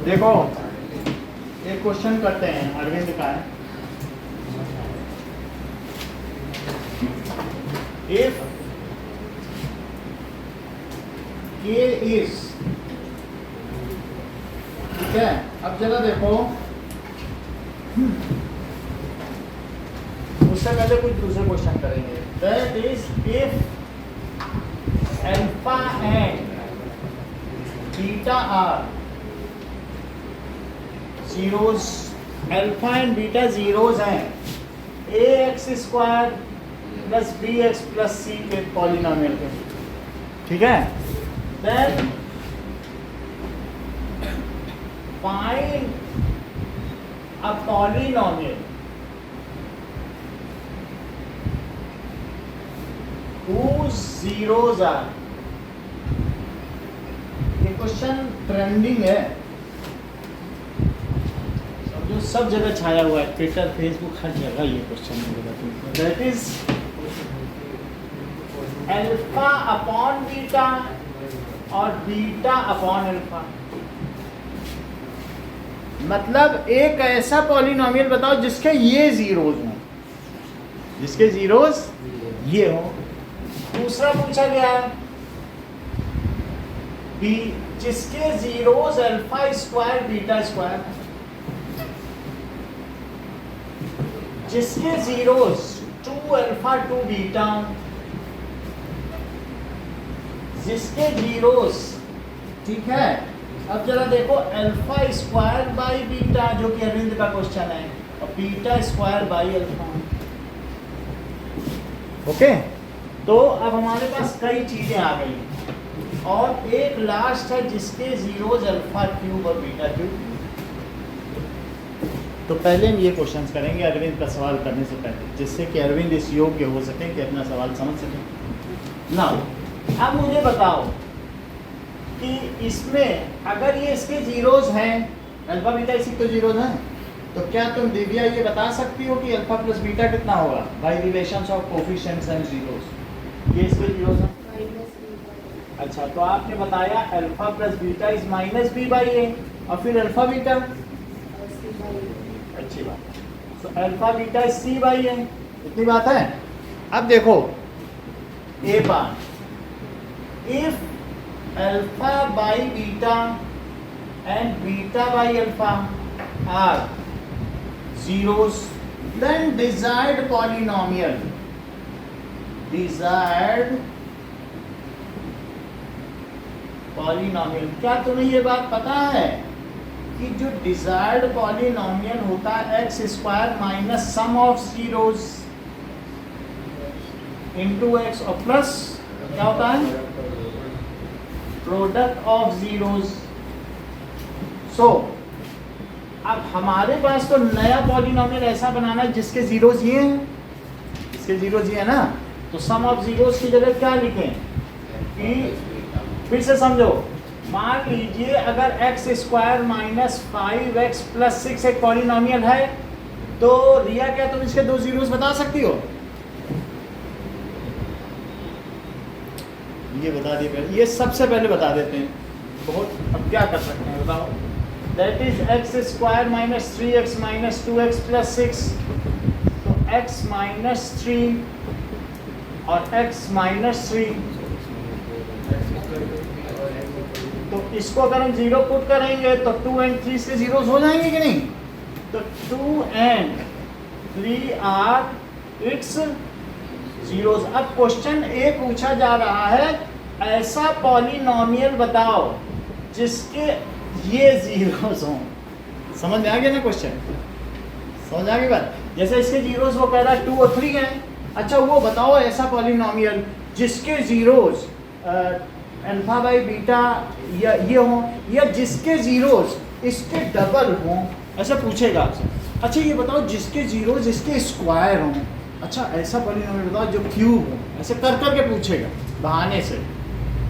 देखो एक क्वेश्चन करते हैं, अरविंद का है। इफ K is, ठीक है, अब जरा देखो, उससे पहले कुछ दूसरे क्वेश्चन करेंगे। That is if alpha and beta are zeros, alpha and beta zeros हैं a x square plus b x plus c के पॉलिनोमियल के, ठीक है। Then find a polynomial whose zeros are, ये क्वेश्चन ट्रेंडिंग है, जो सब जगह छाया हुआ है, ट्विटर फेसबुक हर जगह ये क्वेश्चन मिलेगा। That is alpha upon beta और बीटा अपॉन अल्फा, मतलब एक ऐसा पॉलिनोमियल बताओ जिसके ये जीरोज हों, जिसके जीरोज ये हो। दूसरा पूछा गया है बी जिसके zeros alpha square beta square, जिसके जीरोज 2 अल्फा 2 बीटा, जिसके जीरोज, ठीक है। अब जरा देखो अल्फा स्क्वायर बाई बीटा जो कि अरविंद का क्वेश्चन है, और beta square by alpha, okay. तो अब हमारे पास कई चीजें आ गई, और एक लास्ट है जिसके जीरोज अल्फा क्यूब और बीटा क्यूब। तो पहले हम ये क्वेश्चंस करेंगे अरविंद का सवाल करने से पहले, जिससे कि अरविंद इस योग्य हो सके कि अपना सवाल समझ सके ना। अब मुझे बताओ कि इसमें अगर ये इसके जीरोज हैं, अल्फा बीटा इसी तो जीरोज हैं, तो क्या तुम दिव्या ये बता सकती हो कि अल्फा प्लस बीटा कितना होगा by relations of coefficients and zeros? ये इसके जीरोज हैं। अच्छा, तो आपने बताया alpha plus beta is minus b by a, और फिर अल्फा बीटा, अच्छी बात। तो alpha beta is c by a, इतनी बात है। अब देखो ए बार, if alpha by beta and beta by alpha are zeros, then desired polynomial, desired polynomial, क्या तुम्हें ये बात पता है कि जो डिजायर्ड पॉलिनोमियल होता है x square minus sum of zeros into x, और प्लस क्या होता है प्रोडक्ट ऑफ जीरोज। सो अब हमारे पास तो नया पॉलिनोमियल ऐसा बनाना है जिसके जीरोज ये हैं, इसके जीरोज ये है ना, तो सम ऑफ जीरोज की जगह क्या लिखें कि, फिर से समझो, मान लीजिए अगर x square minus 5x plus 6 एक पॉलिनोमियल है, तो रिया क्या तुम इसके दो जीरोस बता सकती हो? ये बता दिए पहले, ये सबसे पहले बता देते हैं बहुत। अब क्या कर सकते हैं बताओ? That is x square minus 3x minus 2x plus 6, तो x माइनस 3 और x माइनस 3, तो इसको अगर हम जीरो पुट करेंगे तो 2 एंड 3 इसके जीरोस हो जाएंगे कि नहीं? तो 2 एंड 3 आर इट्स जीरोस। अब क्वेश्चन ए पूछा जा रहा है ऐसा पॉलिनोमियल बताओ जिसके ये जीरोस हों। समझ में आ गया ना क्वेश्चन? समझ आ गई बात? जैसे इसके जीरोस वो कह रहा है 2 और 3 हैं, अच्छा वो बताओ ऐसा पॉलिनोमियल जिसके जीरोस अल्फा बाई बीटा या ये हों, या जिसके जीरोस इसके डबल हों, ऐसा पूछेगा आपसे। अच्छा ये बताओ जिसके जीरोस इसके स्क्वायर हों, अच्छा ऐसा पॉलिनोमियल बताओ जो क्यूब हो, ऐसे कर करके पूछेगा बहाने से।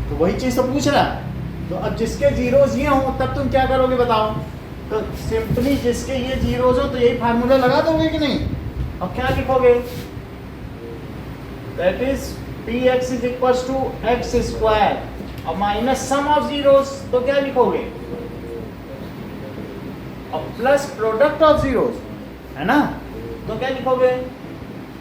तो वही चीज़ तो पूछ रहा है। तो अब जिसके जीरोज ये हों तब तुम क्या करोगे बताओ? तो सिंपली जिसके ये जीरोज हो तो यही फार्मूला लगा दोगे कि नहीं? और क्या लिखोगे? That is px is equals to x square और माइनस सम ऑफ जीरोज, तो क्या लिखोगे? और प्लस प्रोडक्ट ऑफ जीरोज, है ना? तो क्या लिखोगे?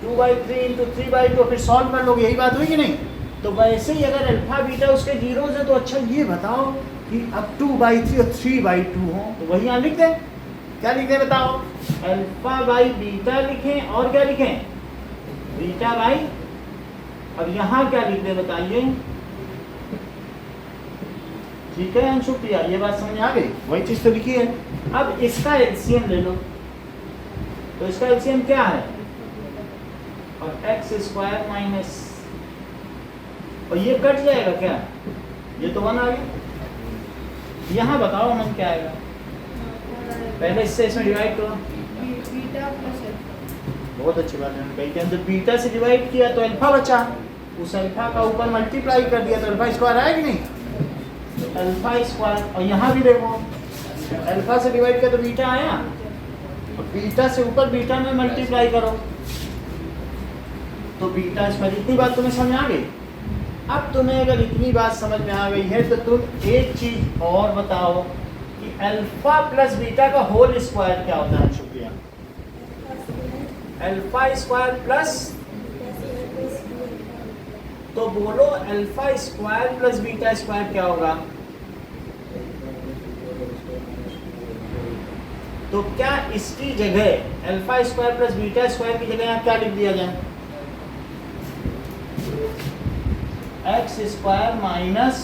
2/3 इंटू 3/2, फिर सॉल्व कर लोगे, यही बात हुई कि नहीं? तो वैसे ही अगर अल्फा बीटा उसके जीरोज है तो अच्छा ये बताओ कि अब 2/3 और 3/2 हो, तो वही यहाँ लिख दें। क्या लिख दें बताओ? अल्फा बाई बीटा लिखें और क्या लिखें? बीटा बाई, अब यहाँ क्या लिख दें बताइए? ठीक है अंशु प्रिया, ये बात समझ आ गई? वही चीज़ तो लिखी है। अब इसका एलसीएम ले लो, तो इसका एलसीएम क्या है? और एक्स स्क्वायर माइनस, और ये कट जाएगा क्या? ये तो 1 आ गया। यहाँ बताओ मन क्या आएगा? पहले इससे इसमें डिवाइड करो। Beta plus alpha. बहुत अच्छी बात है भाई, जब बीटा से डिवाइड किया तो अल्फा बचा, उस अल्फा का ऊपर मल्टीप्लाई कर दिया तो अल्फा स्क्वायर आया कि नहीं? तो अल्फा स्क्वायर, और यहाँ भी देखो अल्फा से डिवाइड किया तो बीटा आया, और बीटा से ऊपर बीटा में मल्टीप्लाई करो तो बीटा स्क्वायर। इतनी बात तुम्हें समझ आ गई? अब तुम्हें अगर इतनी बात समझ में आ गई है तो तुम एक चीज और बताओ कि अल्फा प्लस बीटा का होल स्क्वायर क्या होता है? शुक्रिया। अल्फा स्क्वायर प्लस, तो बोलो alpha square plus beta square क्या होगा? तो क्या इसकी जगह alpha square plus beta square की जगह यहाँ क्या लिख दिया जाए? X square minus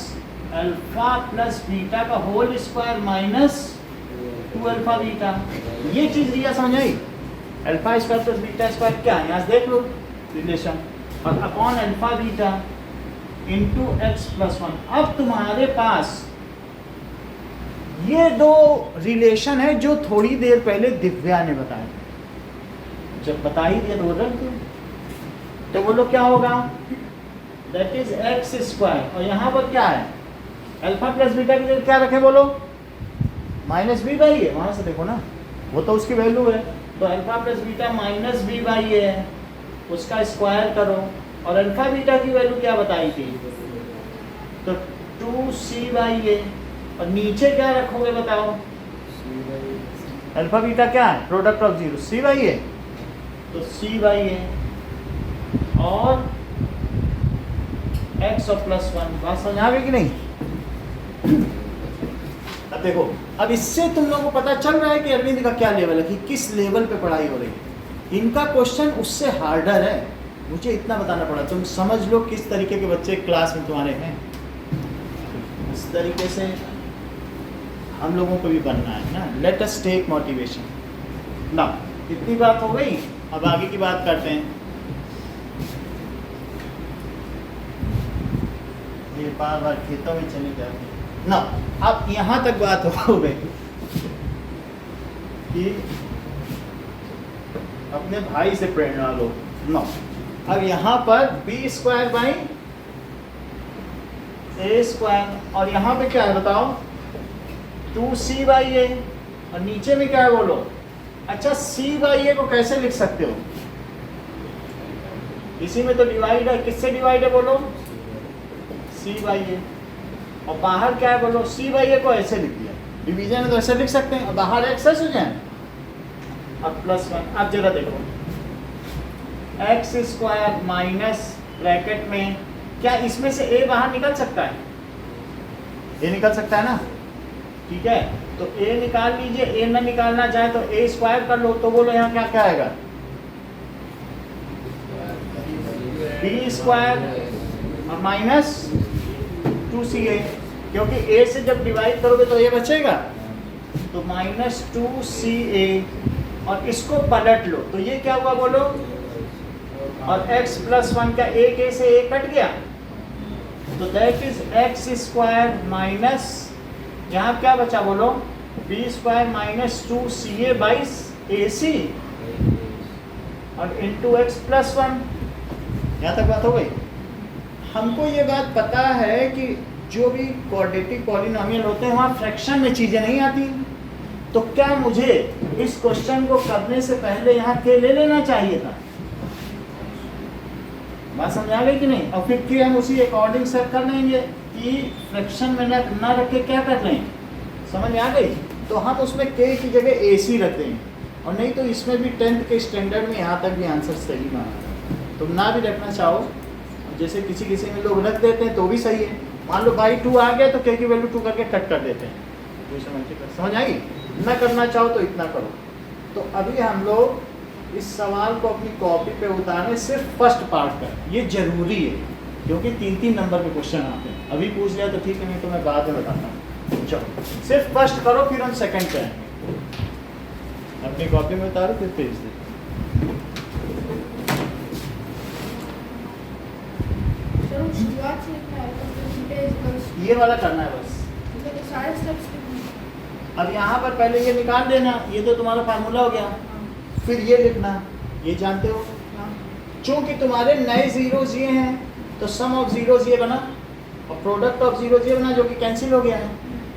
alpha plus beta का whole square minus 2 alpha beta. ये चीज रिया समझ आई? Alpha square plus beta square क्या है? यहाँ देख लो रिलेशन, और upon alpha beta into x plus 1। अब तुम्हारे पास ये दो रिलेशन है जो थोड़ी देर पहले दिव्या ने बताया। जब बता ही दिया तो वो रख दो, तो बोलो क्या होगा? दैट इज एक्स स्क्वायर, और यहाँ पर क्या है? अल्फा प्लस बीटा की जगह क्या रखें बोलो? माइनस बी बाई है, वहाँ से देखो ना, वो तो उसकी वैल्यू है। तो alpha plus beta minus b by है, उसका स्क्वायर करो, और अल्फा बीटा की वैल्यू क्या बताई थी? तो 2c बाई है, और नीचे क्या रखोगे बताओ? अल्फा बीटा क्या है? Product of zero, c by है, तो c बाई है और x और प्लस 1। बात समझ आ गई कि नहीं? अब देखो, अब इससे तुम लोगों को पता चल रहा है कि अरविंद का क्या लेवल है, कि किस लेवल पे पढ़ाई हो रही है। इनका क्वेश्चन उससे हार्डर है, मुझे इतना बताना पड़ा। तुम समझ लो किस तरीके के बच्चे क्लास में तुम्हारे हैं। इस तरीके से हम लोगों को भी बनना है ना। लेट अस टेक मोटिवेशन ना। इतनी बात हो गई, अब आगे की बात करते हैं। ये बार बार खेतों में चली जाती है ना। अब यहाँ तक बात हो गई कि अपने भाई से प्रेरणा लो ना। अब यहाँ पर b square by a square, और यहाँ पे क्या है बताओ? 2c बाई ए, और नीचे में क्या है बोलो? अच्छा, c बाई ए को कैसे लिख सकते हो? इसी में तो डिवाइड है, किससे डिवाइड है बोलो? c बाई ए, और बाहर क्या है बोलो? c बाई ए को ऐसे लिख दिया, डिवीजन है तो ऐसे लिख सकते हैं, और बाहर एक्सेस हो जाए अब प्लस 1। अब जरा देखो, एक्स स्क्वायर माइनस ब्रैकेट में क्या इसमें से a बाहर निकल सकता है? a निकल सकता है ना, ठीक है। तो a निकाल लीजिए, a ना निकालना चाहे तो a स्क्वायर कर लो, तो बोलो यहाँ क्या क्या आएगा? b स्क्वायर और माइनस 2ca, क्योंकि a से जब डिवाइड करोगे तो a बचेगा, तो माइनस 2ca, और इसको पलट लो तो ये क्या हुआ बोलो? और x प्लस 1 का एक a से a कट गया, तो that is x square minus, यहाँ क्या बचा बोलो? b square minus 2ca by ac और इंटू एक्स प्लस 1। यहाँ तक बात हो गई। हमको ये बात पता है कि जो भी क्वाड्रेटिक पॉलिनोमियल होते हैं वहाँ फ्रैक्शन में चीज़ें नहीं आती। तो क्या मुझे इस क्वेश्चन को करने से पहले यहाँ के ले लेना चाहिए था? बात समझ आ गई कि नहीं? और फिर हम उसी अकॉर्डिंग सेट कर लेंगे कि फ्रैक्शन में ना रख के क्या कर लें, समझ में आ गई? तो हम उसमें के की जगह AC रख देंगे, और नहीं तो इसमें भी 10th के स्टैंडर्ड में यहाँ तक भी आंसर सही माना। तुम ना भी रखना चाहो, जैसे किसी में लोग रख देते हैं तो भी सही है। मान लो बाई 2 आ गया तो के की वैल्यू 2 करके कट कर देते हैं, समझ आई? ना करना चाहो तो इतना करो। तो अभी हम लोग इस सवाल को अपनी कॉपी पे उतारें, सिर्फ फर्स्ट पार्ट का। ये जरूरी है क्योंकि 3-3 नंबर के क्वेश्चन आते हैं। अभी पूछ लिया तो ठीक है, नहीं तो मैं बाद में बताता हूँ। चलो सिर्फ फर्स्ट करो, फिर हम सेकंड पे आएंगे। अपनी कॉपी में उतारो फिर भेज दे। शुरुआत से लिखना है तो परसेंटेज ये वाला करना है बस। तो सारे स्टेप्स लिखने हैं। अब यहाँ पर पहले ये निकाल देना, ये तो तुम्हारा फार्मूला हो गया। फिर ये लिखना, ये जानते हो। चूंकि तुम्हारे नए जीरोज ये हैं तो सम ऑफ जीरोज ये बना और प्रोडक्ट ऑफ जीरोज ये बना, जो कि कैंसिल हो गया है।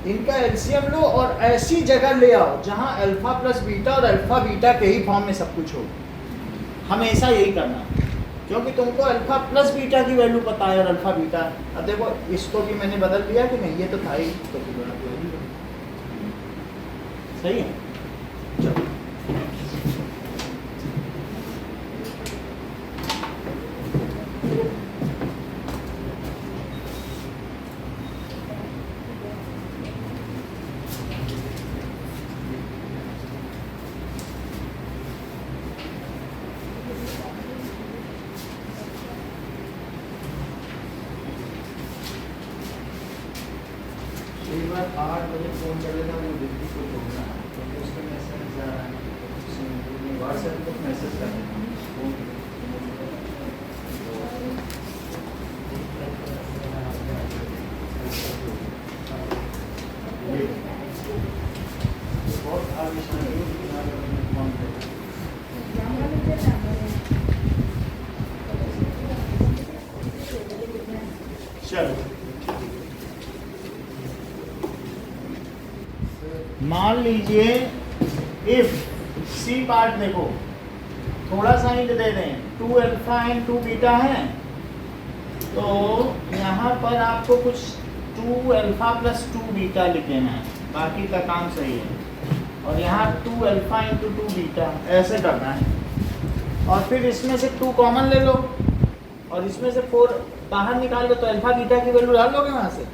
इनका एलसीएम लो और ऐसी जगह ले आओ जहाँ अल्फा प्लस बीटा और अल्फा बीटा के ही फॉर्म में सब कुछ हो। हमेशा यही करना, क्योंकि तुमको अल्फा प्लस बीटा की वैल्यू पता है और अल्फा बीटा। अब देखो इसको भी मैंने बदल दिया कि नहीं, ये तो था ही, तो सही है। चलो एक बार 8 बजे फ़ोन कर लेना, वो दिल्ली को छोड़ना है क्योंकि उसका मैसेज जा रहा है, व्हाट्सएप पर मैसेज कर देना। बहुत आगे जामा लिखते हैं। चलो मान लीजिए इफ सी पार्ट देखो, थोड़ा सा हिंट दे दें, 2 अल्फा एंड 2 बीटा है, तो यहाँ पर आपको कुछ 2 अल्फा प्लस 2 बीटा लिख देना है, बाकी का काम सही है। और यहाँ 2 अल्फा इंटू 2 बीटा ऐसे करना है। और फिर इसमें से 2 कॉमन ले लो और इसमें से 4 बाहर निकाल लो, तो अल्फा बीटा की वैल्यू डाल लोगे वहाँ से,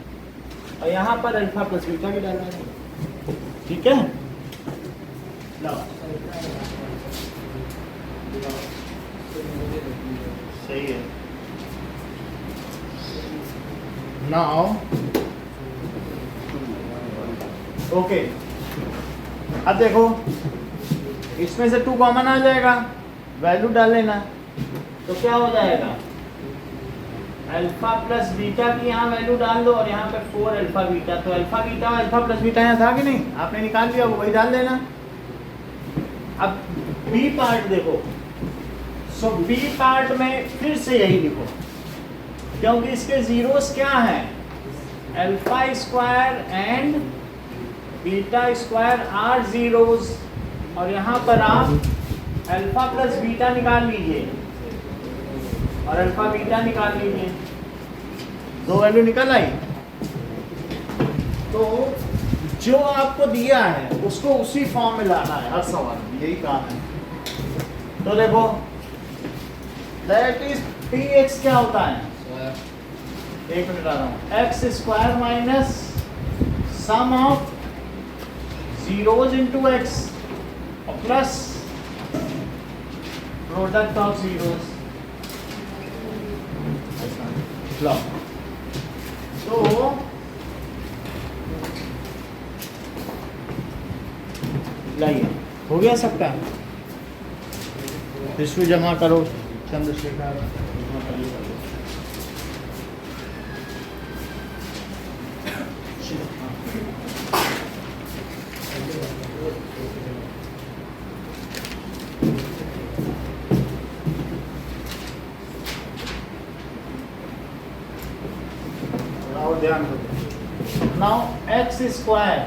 और यहाँ पर अल्फा प्लस बीटा भी डालना है। ठीक है, सही है। नाउ ओके, अब देखो इसमें से 2 कॉमन आ जाएगा, वैल्यू डाल लेना, तो क्या हो जाएगा, अल्फा प्लस बीटा की यहाँ वैल्यू डाल दो और यहाँ पे 4 अल्फा बीटा। तो अल्फा बीटा और अल्फा प्लस बीटा यहाँ था कि नहीं, आपने निकाल लिया, वो वही डाल देना। अब बी पार्ट देखो, सो बी पार्ट में फिर से यही लिखो, क्योंकि इसके जीरोस क्या हैं, alpha square and beta square are zeros, और यहाँ पर आप अल्फा प्लस बीटा निकाल लीजिए और अल्फा बीटा निकाल लीजिए, 2 वैल्यू निकल आई। तो जो आपको दिया है उसको उसी फॉर्म में लाना है हर सवाल में, यही काम है। तो देखो दैट इज px क्या होता है, एक मिनट आ रहा हूँ, x square minus sum of zeros into x plus product of zeros. तो लाइए, हो गया सबका, विश्व जमा करो, चंद्रशेखर ध्यान दो। नाउ एक्स स्क्वायर,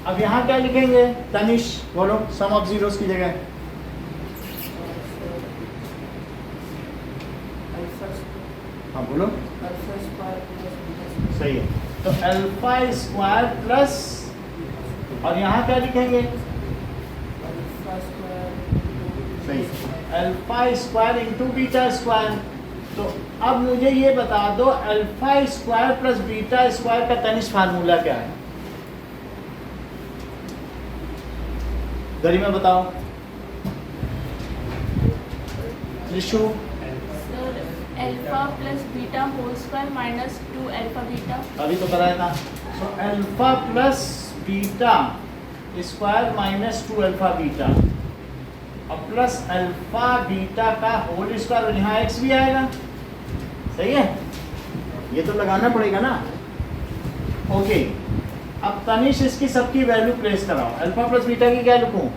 अब यहाँ क्या लिखेंगे तनिष बोलो सम ऑफ जीरोस की जगह? हाँ बोलो, सही है। तो अल्फा स्क्वायर प्लस, और यहाँ क्या लिखेंगे? सही, alpha square into beta square. तो अब मुझे ये बता दो alpha square plus beta square का तनिष फार्मूला क्या है? गरिमा बताओ। Trishu? Alpha plus beta whole square minus 2 alpha beta. अभी तो कराया था। तो alpha plus beta square minus 2 alpha beta और प्लस अल्फा बीटा का होल स्क्वायर, और यहाँ एक्स भी आएगा। सही है, ये तो लगाना पड़ेगा ना। ओके, अब तनिष इसकी सबकी वैल्यू प्लेस कराओ। अल्फा प्लस बीटा की क्या लिखूं?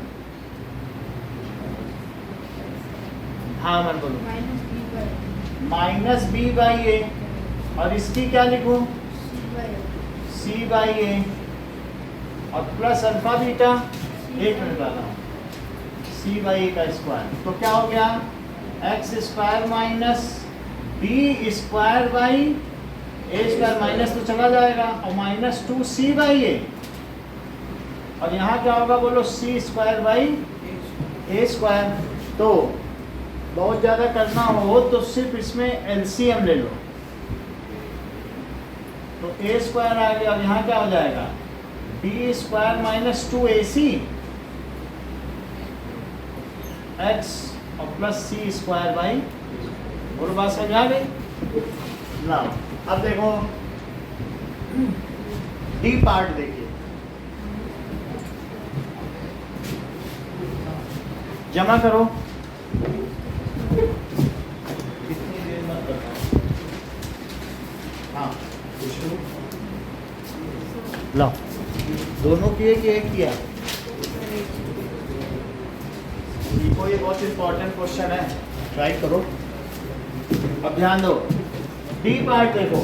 हाँ मन बोलो। माइनस बी बाई ए, और इसकी क्या लिखूं? सी बाई ए, और प्लस अल्फा बीटा, एक मिनट आ रहा हूँ, सी बाई ए का स्क्वायर। तो क्या हो गया? X square minus b square by a square, minus तो चला जाएगा, और माइनस 2 सी बाई ए, और यहाँ क्या होगा बोलो? सी स्क्वायर बाई ए स्क्वायर। तो बहुत ज़्यादा करना हो तो सिर्फ इसमें एलसीएम ले लो, तो ए स्क्वायर आ गया, और यहाँ क्या हो जाएगा? बी स्क्वायर माइनस 2 ए सी एक्स और प्लस सी स्क्वायर बाई, बोलो बात समझ आ गई ना? अब देखो डी पार्ट देखिए, जमा करो। कितनी देर मत बताओ। हाँ लो, दोनों किए कि एक किया? देखो ये बहुत इंपॉर्टेंट क्वेश्चन है, ट्राई करो। अब ध्यान दो, डी पार्ट देखो।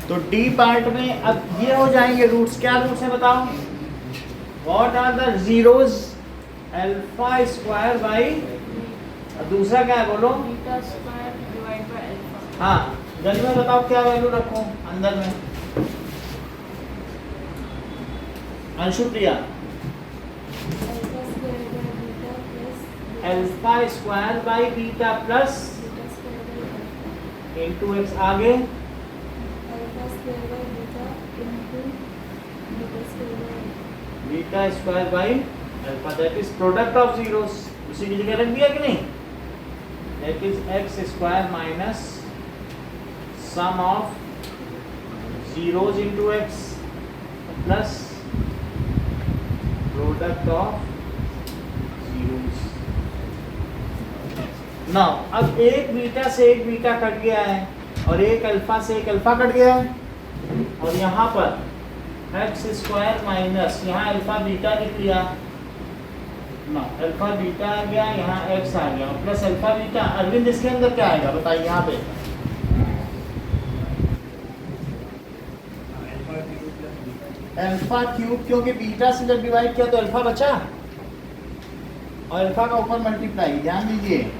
तो डी पार्ट में अब ये हो जाएंगे रूट्स। क्या रूट्स है बताओ? What are the zeros? Alpha square by, दूसरा क्या है बोलो? Beta square divide by alpha. हाँ गली में बताओ क्या वैल्यू रखूं अंदर में? Anshu Priya? Alpha square by beta plus into x, आगे beta square by alpha, that is product of zeros. उसी की जगह रख दिया कि नहीं? That is x square minus sum of zeros into x plus product of zeros. Now अब एक बीटा से एक बीटा कट गया है, और एक अल्फा से एक अल्फा कट गया है, और यहाँ पर एक्स स्क्वायर माइनस, यहाँ अल्फा बीटा लिख लिया ना, अल्फा बीटा आ गया, यहाँ एक्स आ गया, प्लस अल्फा बीटा। अरविंद इसके अंदर क्या आएगा बताइए? यहाँ पे अल्फा क्यूब, क्योंकि बीटा से जब डिवाइड किया तो अल्फा बचा, और अल्फा का ऊपर मल्टीप्लाई, ध्यान दीजिए,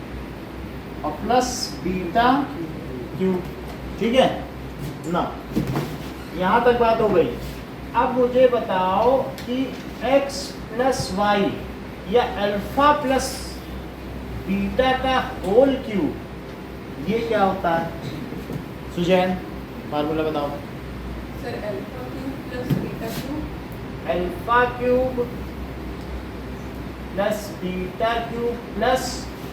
और प्लस बीटा क्यूब। ठीक है ना? यहाँ तक बात हो गई। अब मुझे बताओ कि x प्लस वाई या अल्फा प्लस बीटा का होल क्यूब, ये क्या होता है? सुजैन फार्मूला बताओ। Sir alpha cube plus beta cube. Alpha cube plus beta cube plus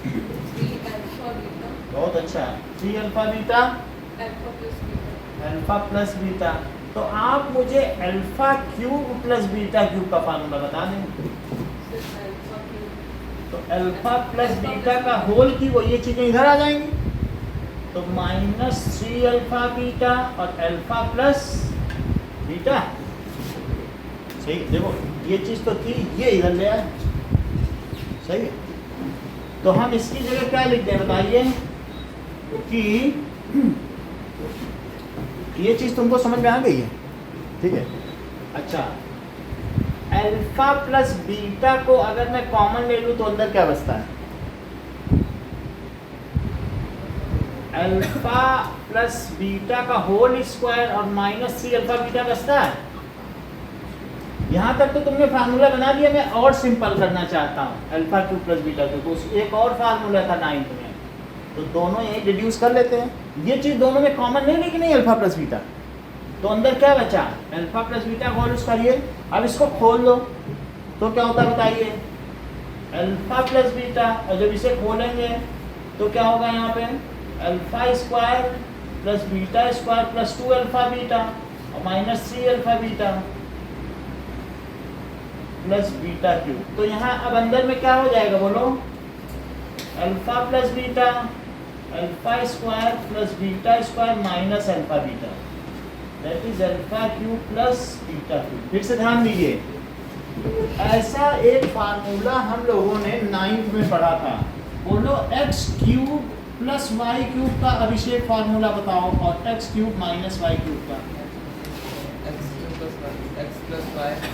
3 alpha beta. बहुत अच्छा, 3 alpha beta alpha plus beta. Alpha plus beta. तो आप मुझे alpha cube plus beta cube का फार्मूला बता दें। Sir alpha cube. तो alpha plus beta का होल की वो ये चीजें इधर आ जाएंगी, तो माइनस 3 अल्फा बीटा और अल्फा प्लस बीटा। सही, देखो ये चीज तो थी, ये इधर ले आए। सही है, तो हम इसकी जगह क्या लिखते हैं बताइए? कि ये चीज़ तुमको समझ में आ गई है? ठीक है। अच्छा, अल्फा प्लस बीटा को अगर मैं कॉमन ले लूँ तो अंदर क्या बचता है? अल्फा प्लस बीटा का होल स्क्वायर और माइनस सी अल्फा बीटा बचता है। यहाँ तक तो तुमने फार्मूला बना दिया, मैं और सिंपल करना चाहता हूँ। Alpha cube plus beta cube, तो एक और फार्मूला था 9th में, तो दोनों यही डिड्यूस कर लेते हैं। ये चीज़ दोनों में कॉमन नहीं लेकिन नहीं, अल्फा प्लस बीटा, तो अंदर क्या बचा? Alpha plus beta whole square. अब इसको खोल दो तो क्या होता है बताइए? अल्फा प्लस बीटा, और जब इसे खोलेंगे तो क्या होगा यहाँ पे? Alpha square plus beta square plus 2 alpha beta और minus 3 alpha beta plus beta cube. तो यहाँ अब अंदर में क्या हो जाएगा बोलो? Alpha plus beta, alpha square plus beta square minus alpha beta, that is alpha cube plus beta cube. फिर से ध्यान दीजिए, ऐसा एक फार्मूला हम लोगों ने 9th में पढ़ा था। बोलो x cube plus y cube का अभिषेक फार्मूला बताओ, और x cube minus y cube का।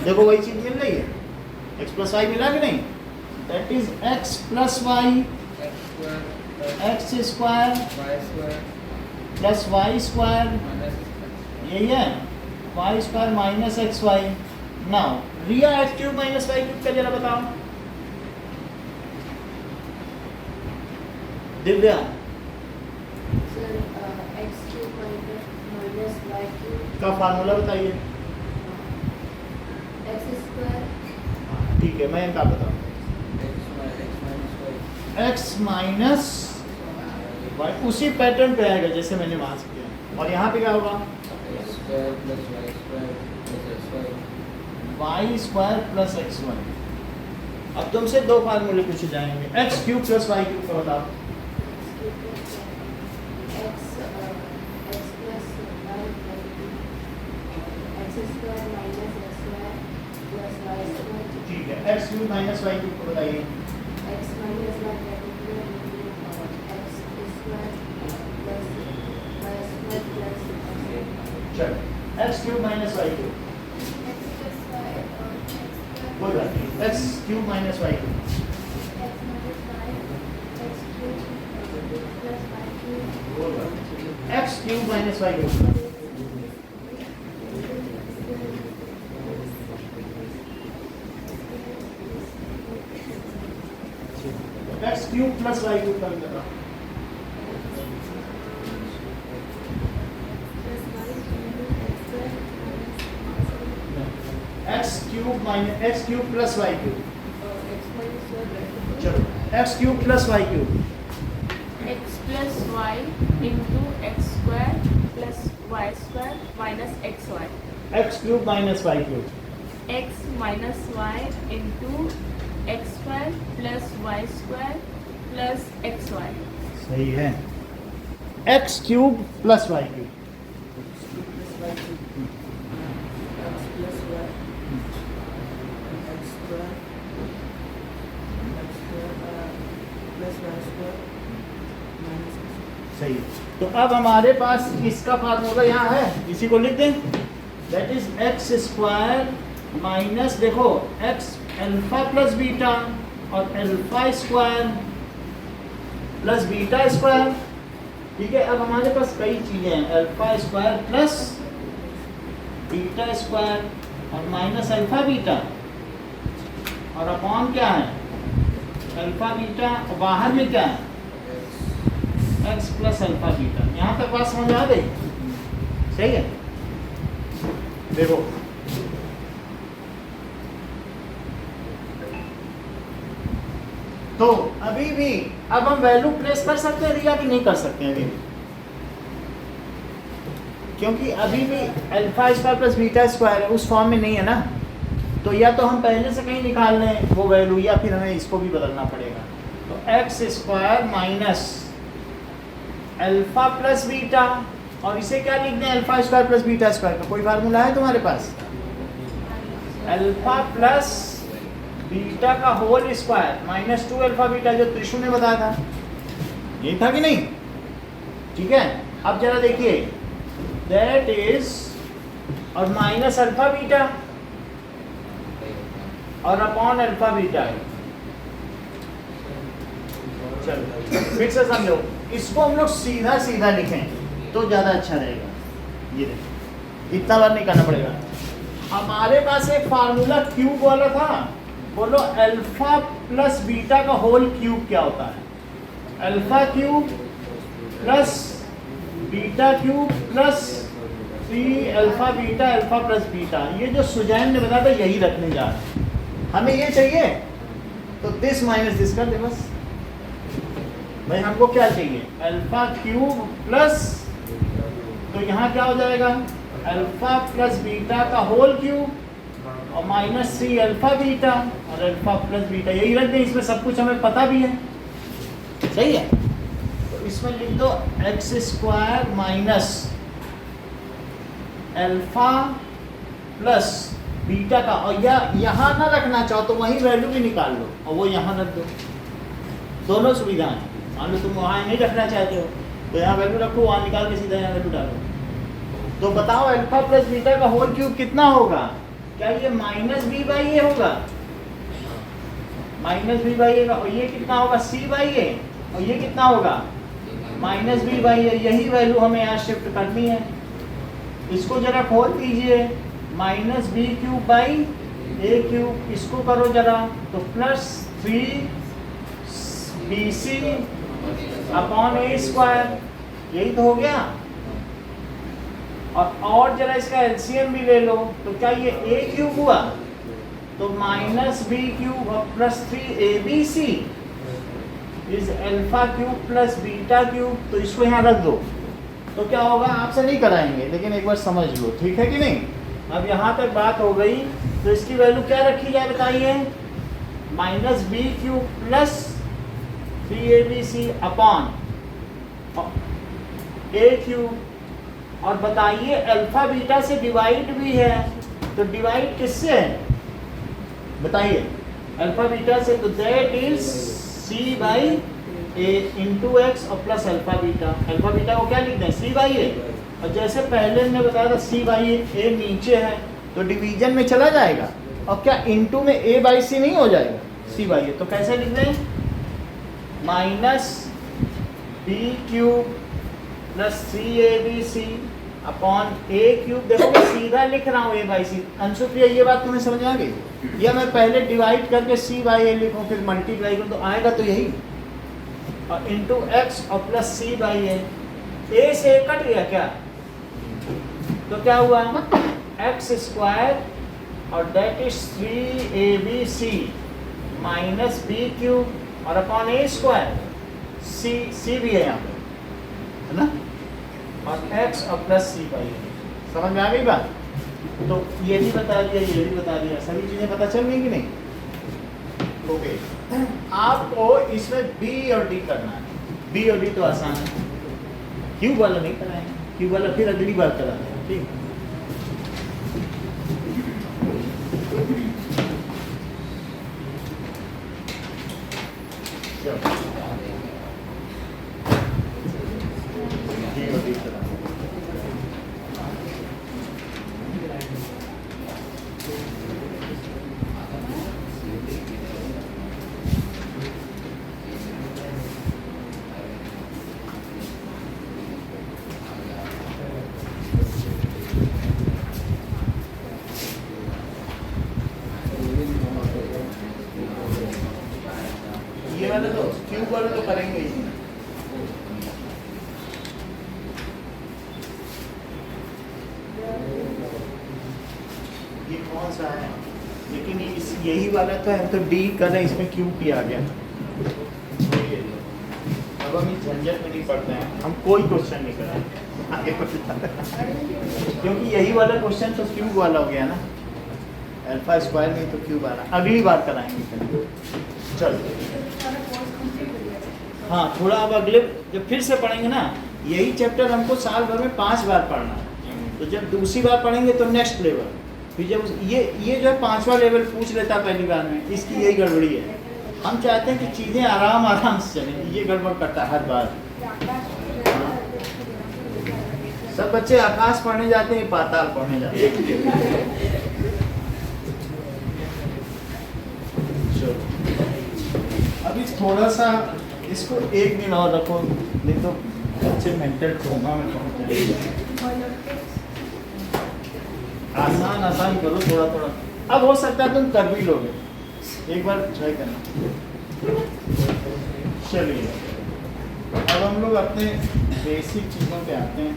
देखो वही चीज मिल रही है, एक्स प्लस वाई मिला कि नहीं? That is x plus y x square plus y square, यही है, y square minus x y. Now Riya x cube minus y cube का जरा बताओ Divya. Sir x cube minus y cube का फार्मूला बताइए। X square. ठीक है, मैं इनका बताऊँ, एक्स माइनस वाई, उसी पैटर्न पे आएगा जैसे मैंने वहाँ से किया। और यहाँ पे क्या होगा? Y square plus x y. अब तुमसे दो फार्मूले पूछे जाएंगे, x cube plus y cube का बताओ। ठीक है, x cube minus y cube को बताइए। चलो, x cube minus y cube, कोई बात नहीं, x cube minus y cube, x cube minus y cube, x cube plus y cube का भी बताओ। X cube minus x cube plus y cube, चलो x cube plus y cube, x plus y into x square plus y square minus xy. X cube minus y cube, x minus y into x square plus y square plus xy. सही है, x cube plus y cube, सही। तो अब हमारे पास इसका formula यहाँ है, इसी को लिख दें, that is x square minus, देखो एक्स अल्फा प्लस बीटा और alpha square plus beta square. ठीक है, अब हमारे पास कई चीज़ें हैं, alpha square plus beta square और माइनस अल्फा बीटा, और अपॉन क्या है? अल्फा बीटा, और बाहर में क्या है? X plus alpha beta. यहाँ तक बात समझ आ गई? सही है। देखो तो अभी भी अब हम वैल्यू प्लेस कर सकते हैं रिया कि नहीं कर सकते हैं अभी भी? क्योंकि अभी भी alpha square plus beta square है, उस फॉर्म में नहीं है ना, तो या तो हम पहले से कहीं निकाल लें वो वैल्यू, या फिर हमें इसको भी बदलना पड़ेगा। तो x square minus alpha plus beta, और इसे क्या लिख दें? Alpha square plus beta square का कोई फार्मूला है तुम्हारे पास? अल्फा प्लस बीटा का whole square minus 2 alpha beta, जो त्रिशु ने बताया था, यही था कि नहीं? ठीक है, अब जरा देखिए दैट इज, और माइनस अल्फा बीटा और अपॉन अल्फा बीटा है। चलो फिर से समझो, इसको हम लोग सीधा सीधा लिखें तो ज्यादा अच्छा रहेगा। ये देखो, इतना बार नहीं करना पड़ेगा। हमारे पास एक फार्मूला क्यूब वाला था, बोलो अल्फा प्लस बीटा का होल क्यूब क्या होता है? Alpha cube plus beta cube plus 3 alpha beta alpha plus beta. ये जो सुजैन ने बताया था यही रखने जा रहे हैं। हमें ये चाहिए तो दिस माइनस दिस कर दे बस। भाई हमको क्या चाहिए? अल्फा क्यूब प्लस, तो यहाँ क्या हो जाएगा? अल्फा प्लस बीटा का होल क्यूब और माइनस 3 अल्फा बीटा और अल्फा प्लस बीटा, यही रख दें। इसमें सब कुछ हमें पता भी है, सही है। तो इसमें लिख दो x square minus alpha plus beta का, और या यहाँ ना रखना चाहो तो वहीं वैल्यू भी निकाल लो और वो यहाँ रख दो। दोनों सुविधाएं हैं। मान लो तुम वहाँ नहीं रखना चाहते हो तो यहाँ वैल्यू रखो, वहाँ निकाल के सीधा यहाँ वैल्यू डालो। तो बताओ अल्फा प्लस बीटा का होल क्यूब कितना होगा? क्या ये माइनस बी बाई ए होगा? माइनस बी बाई ए, और ये कितना होगा? सी बाई ए, और ये कितना होगा? माइनस बी बाई ए। यही वैल्यू हमें यहाँ शिफ्ट करनी है। इसको जरा खोल दीजिए, minus b cube by a cube, इसको करो जरा तो plus 3 b c upon a square, यही तो हो गया। और जरा इसका एलसीएम भी ले लो तो क्या ये ए क्यूब हुआ? तो माइनस बी क्यूब और plus 3 a b c is alpha cube plus beta cube. तो इसको यहाँ रख दो तो क्या होगा? आपसे नहीं कराएंगे लेकिन एक बार समझ लो, ठीक है कि नहीं? अब यहाँ तक बात हो गई तो इसकी वैल्यू क्या रखी जाए बताइए? Minus b cube plus 3abc upon a cube, और बताइए अल्फा बीटा से डिवाइड भी है, तो डिवाइड किससे है बताइए? अल्फा बीटा से, तो that is c by a into x और plus alpha beta. Alpha beta को क्या लिखते हैं? सी बाई ए, और जैसे पहले हमने बताया था सी बाई ए नीचे है तो डिवीजन में चला जाएगा, और क्या इंटू में ए बाई सी नहीं हो जाएगा? C by a. तो कैसे लिख दें? Minus b cube plus 3abc upon a cube. देखो मैं सीधा लिख रहा हूँ ए बाई सी। अंशुप्रिया ये बात तुम्हें समझ आ गई? या मैं पहले डिवाइड करके सी बाई ए लिखूँ फिर मल्टीप्लाई करूँ तो आएगा तो यही, और इंटू एक्स और plus c by a. A से कट गया क्या? तो क्या हुआ? एक्स स्क्वायर और that is 3abc minus b cube और अपॉन ए स्क्वायर, सी भी है यहाँ पे, है ना? और एक्स और प्लस सी बाई ए। समझ में आ गई बात? तो ये भी बता दिया, ये भी बता दिया, सभी चीज़ें पता चल गई कि नहीं? ओके, आपको इसमें बी और डी करना है। बी और डी तो आसान है, क्यूब वाला नहीं कराएंगे, क्यूब वाला फिर अगली बार कराते हैं, ठीक? ये वाले तो क्यूब वाले तो करेंगे ही। ये कौन सा है? लेकिन यही वाला तो है, तो डी कर इसमें क्यूब टी आ गया। अब हम इस झंझट में नहीं पढ़ते हैं, हम कोई क्वेश्चन नहीं कराएंगे आगे क्योंकि यही वाला क्वेश्चन तो क्यूब वाला हो गया ना, अल्फा स्क्वायर में तो क्यूब वाला अगली बार कराएंगे। चलो हाँ, थोड़ा अब अगले जब फिर से पढ़ेंगे ना, यही चैप्टर हमको साल भर में 5 बार पढ़ना है, तो जब दूसरी बार पढ़ेंगे तो नेक्स्ट लेवल, फिर जब ये जो है 5वां लेवल पूछ लेता पहली बार में, इसकी यही गड़बड़ी है। हम चाहते हैं कि चीज़ें आराम से चलें, ये गड़बड़ करता है हर बार। सब बच्चे आकाश पढ़ने जाते हैं, पाताल पढ़ने जाते हैं। चलो अभी थोड़ा सा इसको एक दिन और रखो, नहीं तो बच्चे मेंटल ट्रोमा में पहुंच जाएंगे। आसान आसान करो थोड़ा थोड़ा। अब हो सकता है तुम कर भी लोगे, एक बार ट्राई करना। चलिए अब हम लोग अपने बेसिक चीज़ों पे आते हैं।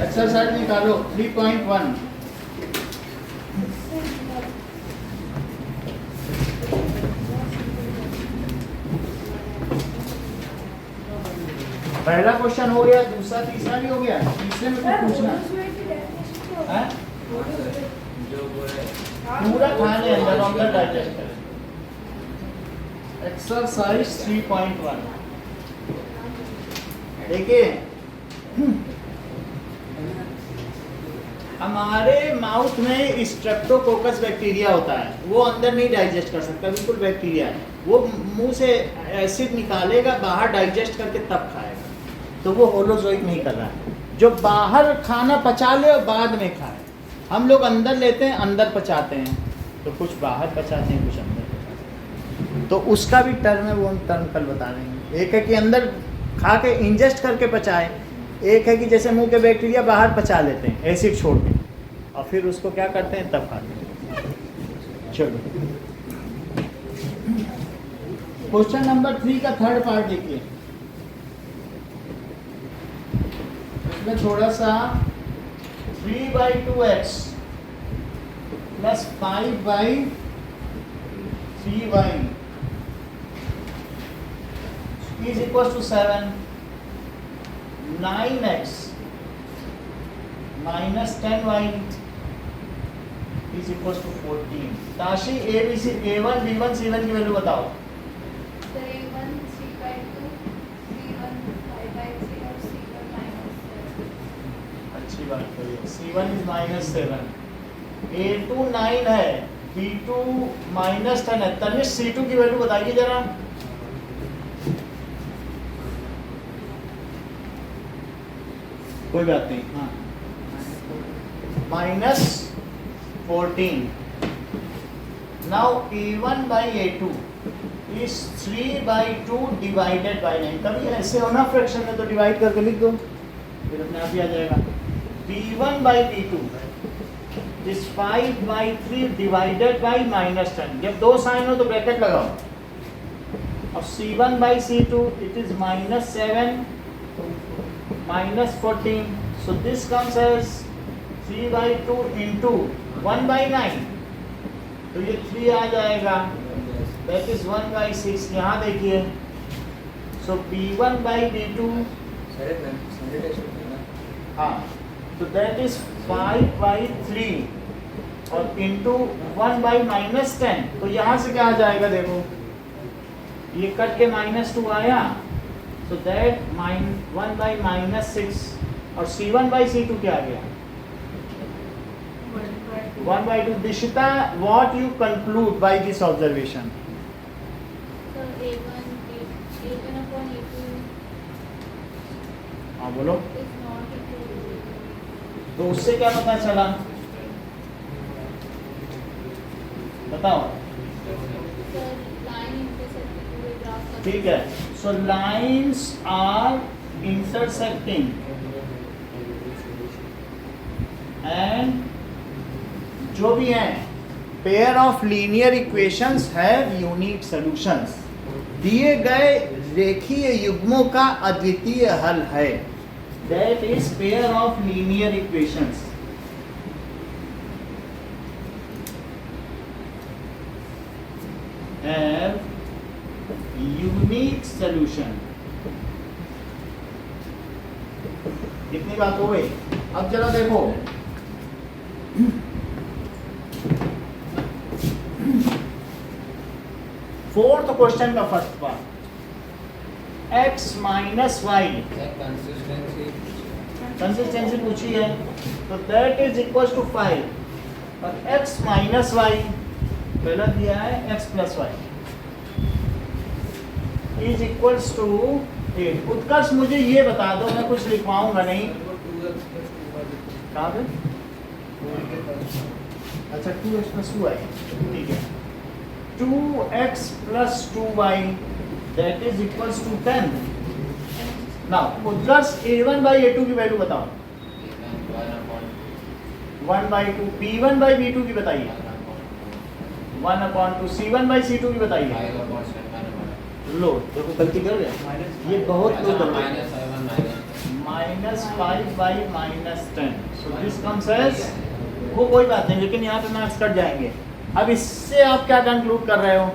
एक्सरसाइज निकालो 3.1। पहला क्वेश्चन हो गया, दूसरा तीसरा भी हो गया, तीसरे में कुछ पूछना है? पूरा खाने अंदर अंदर डाइजेस्ट करें। एक्सरसाइज 3.1 देखिए, हमारे माउथ में स्ट्रेप्टोकोकस बैक्टीरिया होता है, वो अंदर नहीं डाइजेस्ट कर सकता, बिल्कुल बैक्टीरिया है। वो मुंह से एसिड निकालेगा, बाहर डाइजेस्ट करके तब खाएगा, तो वो होलोजोइक नहीं कर रहा है। जो बाहर खाना पचा ले और बाद में खाए, हम लोग अंदर लेते हैं, अंदर पचाते हैं, तो कुछ बाहर पचाते हैं, कुछ अंदर पचाते हैं। तो उसका भी टर्म है, वो हम टर्म कल बता देंगे। एक है कि अंदर खा के इंजेस्ट करके पचाए, एक है कि जैसे मुंह के बैक्टीरिया बाहर पचा लेते हैं एसिड छोड़ के, और फिर उसको क्या करते हैं, तब खाते हैं। चलो क्वेश्चन नंबर 3 का थर्ड पार्ट देखिए। इसमें थोड़ा सा 3/2x plus 5/3y 7, 9x minus 10y is equals to 14। Tashi ABC A1 B1 C1 की वैल्यू बताओ। So A1 3/2, B1 5/3 और C1 -7। अच्छी बात करिए। C1 is -7, A2 9 है, B2 -10 है। तनिष्क C2 की वैल्यू बताइए जरा। कोई बात नहीं, हाँ, -14। Now A1 by A2 is 3/2 divided by 9। कभी ऐसे होना फ्रैक्शन में तो डिवाइड करके लिख दो, फिर अपने आप ही आ जाएगा। B1 by B2 is 5/3 divided by -10। जब दो साइन हो तो ब्रैकेट लगाओ। अब C1 by C2 it is -7 -14, so this comes as 3/2 into 1/9, तो ये 3 आ जाएगा, that is 1/6। यहाँ देखिए, so B1 by B2, हाँ, तो that is 5/3 और into 1/-10, तो यहाँ से क्या आ जाएगा, देखो ये कट के -2 आया, so that 1/-6 और C1 by C2 क्या आ गया, 1/2। Dishita, what you conclude by this observation? So A1 upon A2 हाँ बोलो, is not equal to। तो उससे क्या पता चला, बताओ। So line intersecting पूरे ग्राफ का। ठीक है, so lines are intersecting and जो भी हैं, pair of linear equations have unique solutions. दिए गए रेखीय युग्मों का अद्वितीय हल है, that is pair of linear equations. Have unique solution. इतनी बात हो गई। अब जरा देखो, फोर्थ क्वेश्चन का first part, x minus y, consistency पूछी है, तो दैट इज इक्वल टू 5 और x माइनस वाई पहला दिया है x plus y is equals to ठीक, उत्कर्ष मुझे ये बता दो, मैं कुछ लिखवाऊंगा नहीं। कहाँ पे? अच्छा 2x plus 2y, ठीक है। 2x plus 2y that is equals to 10. Now Utkarsh a1 by a2 की वैल्यू बताओ। 1 by 2, b1 by b2 की बताइए। 1/2, c1 by c2 की बताइए। लो देखो गलती कर गया, ये बहुत लो कर गया। -5 by -10, so this comes as, वो कोई बात नहीं, लेकिन यहाँ पे मार्क्स कट जाएंगे। अब इससे आप क्या कंक्लूड कर रहे हो?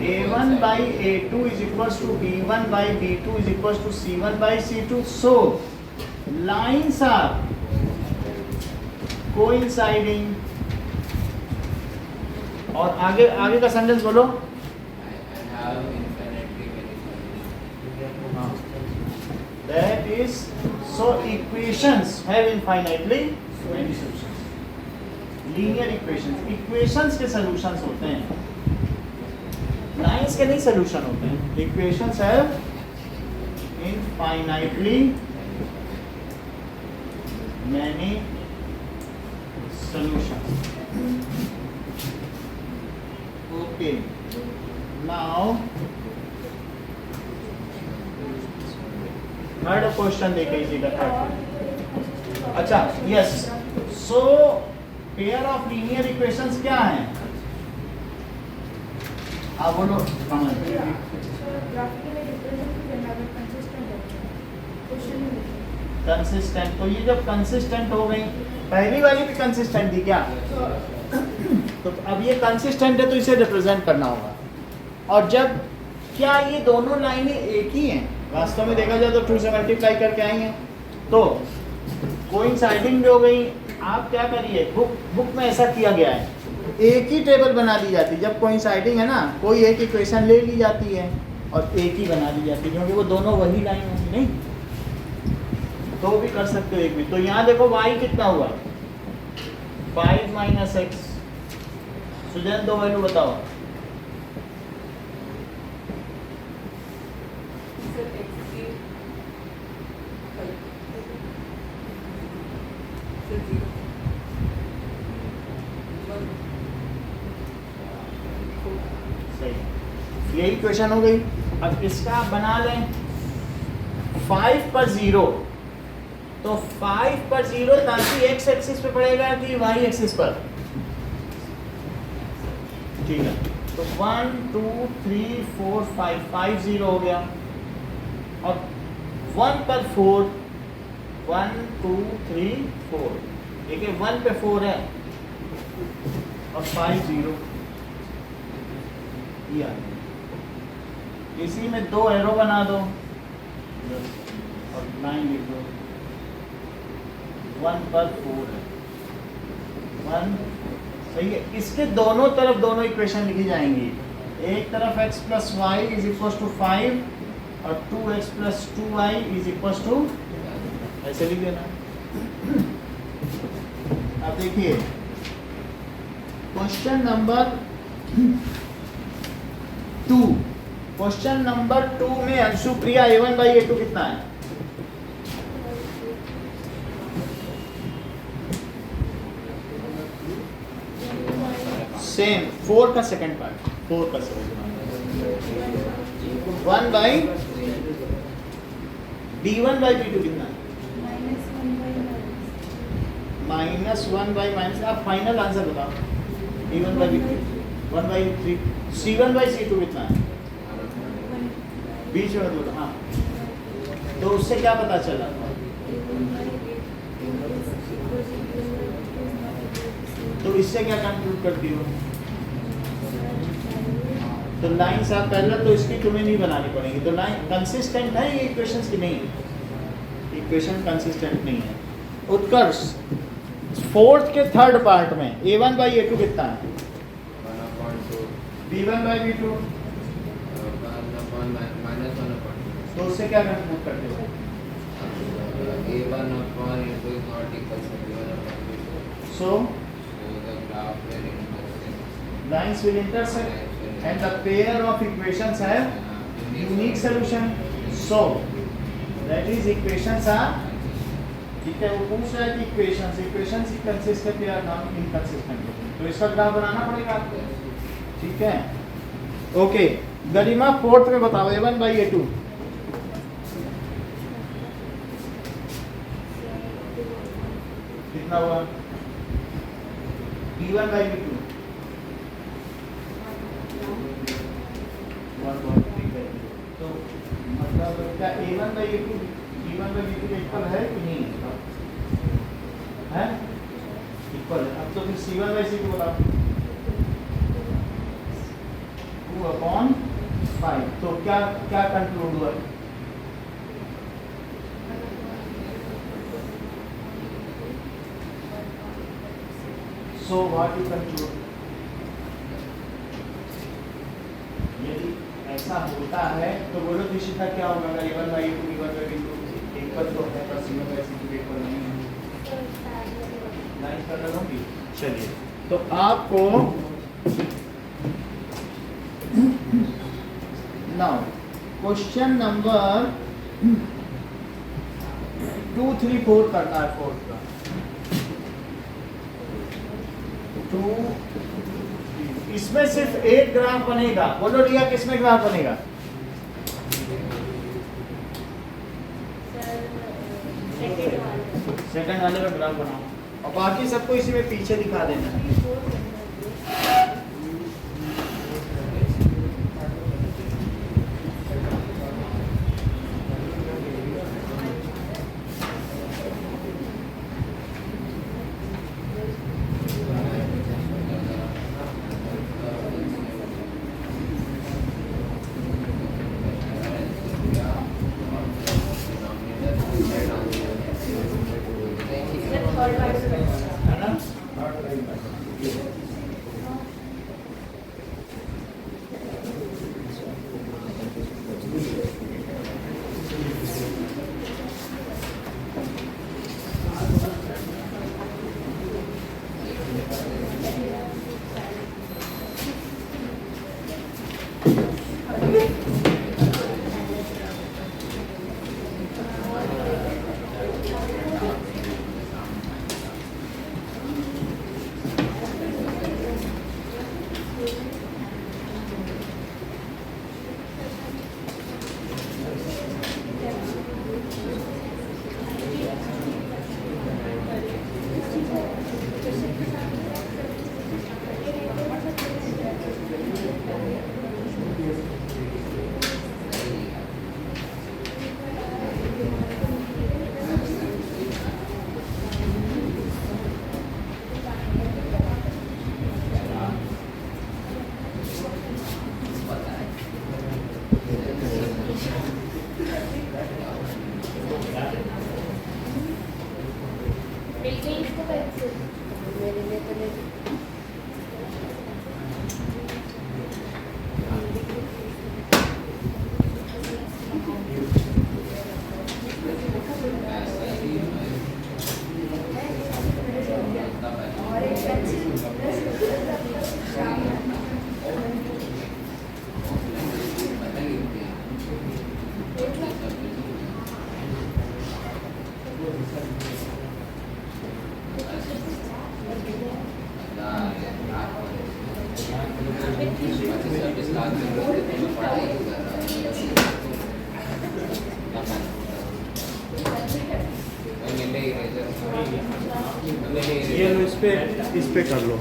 a1 by a2 is equals to b1 by b2 is equals to c1 by c2. So lines are coinciding. और आगे आगे का सेंटेंस बोलो। That is, so equations have infinitely many solutions. Linear equations, equations के solutions होते हैं, lines के नहीं solution होते हैं। Equations have infinitely many solutions. Okay, now third question देखे इसीका थर्ड। अच्छा yes, so pair of linear equations क्या हैं? आप बोलो। कंसिस्टेंट, तो ये जब कंसिस्टेंट हो गई, पहली वाली भी कंसिस्टेंट थी क्या? तो अब ये कंसिस्टेंट है तो इसे रिप्रेजेंट करना होगा। और जब क्या ये दोनों लाइनें एक ही हैं? वास्तव में देखा जाए तो 2 से मल्टीप्लाई करके आई हैं, तो कोइंसाइडिंग भी हो गई। आप क्या करिए, बुक में ऐसा किया गया है, एक ही टेबल बना ली जाती है जब कोइंसाइडिंग है ना, कोई एक इक्वेशन ले ली जाती है और एक ही बना ली जाती है, क्योंकि वो दोनों वही लाइन होंगी। नहीं तो भी कर सकते हो एक में। तो यहाँ देखो y कितना हुआ, 5 - x। सुजन दो वैल्यू बताओ। यही क्वेश्चन हो गई। अब इसका आप बना लें 5 पर 0, तो 5 पर 0 ताकि x एक्सिस पे पड़ेगा कि y एक्सिस पर? ठीक है, तो 1 2 3 4 5, 5 0 हो गया। और 1 पर 4, 1 2 3 4, देखिए 1 पे 4 है और 5 0। इसी में 2 एरो बना दो और 9 लिख दो। 1 पर 4 है, 1 सही है। इसके दोनों तरफ दोनों इक्वेशन लिखी जाएंगी। एक तरफ x plus y is equals to 5 और 2x plus 2y is equals to, ऐसे लिख देना। अब देखिए क्वेश्चन नंबर 2, क्वेश्चन नंबर 2 में अंशुप्रिया a1 by a2 कितना है? सेम 4 का सेकंड पार्ट, 4 का second part 1 by b1 by b2 कितना है? -1 by -, आप फाइनल आंसर बताओ। b1 by b2 1 by 3, c1 by c2 कितना है? बीच में बोलो। हाँ, तो उससे क्या पता चला? तो इससे क्या कंक्लूड करती हो? तो लाइन आप पहले तो इसकी तुम्हें नहीं बनानी पड़ेगी। तो लाइन कंसिस्टेंट है ये इक्वेशंस की? नहीं, इक्वेशन कंसिस्टेंट नहीं है। उत्कर्ष फोर्थ के थर्ड पार्ट में a1 by a2 कितना है? 1/2, b1 by b2, तो उससे क्या कंक्लूड करते हो? a1/a2 is not equal to b1/b2. So So the graph where lines will intersect and the pair of equations have unique solution. So that is equations are, ठीक है, वो पूछ रहा है कि इक्वेशंस ही कंसिस्टेंट या नॉन इनकंसिस्टेंट, तो इसका ग्राफ बनाना पड़ेगा आपको, ठीक है. ओके, गरिमा फोर्थ में बताओ a1 by a2. कितना हुआ? b1 by b2 तो मतलब क्या a1 by a2 b1 by b2 equal है कि नहीं है? इक्वल है. अब तो फिर c1 by c2 बताओ. 2/5. तो क्या क्या कंक्लूड हुआ? So what you conclude? यदि ऐसा होता है तो बोलो दिशिता क्या होगा? a1 by a2 b1 by b2 equal तो है पर c1 by c2 इक्वल नहीं है. लाइन कर लूंगी. चलिए, तो आपको नाउ क्वेश्चन नंबर 2, 3, 4 करना है. फोर्थ का 2, इसमें सिर्फ एक ग्राफ बनेगा. बोलो रिया, किसमें ग्राफ बनेगा? सेकंड वाले में ग्राफ बनाओ और बाकी सबको इसी में पीछे दिखा देना. है ना? ये लो, इस पे कर लो.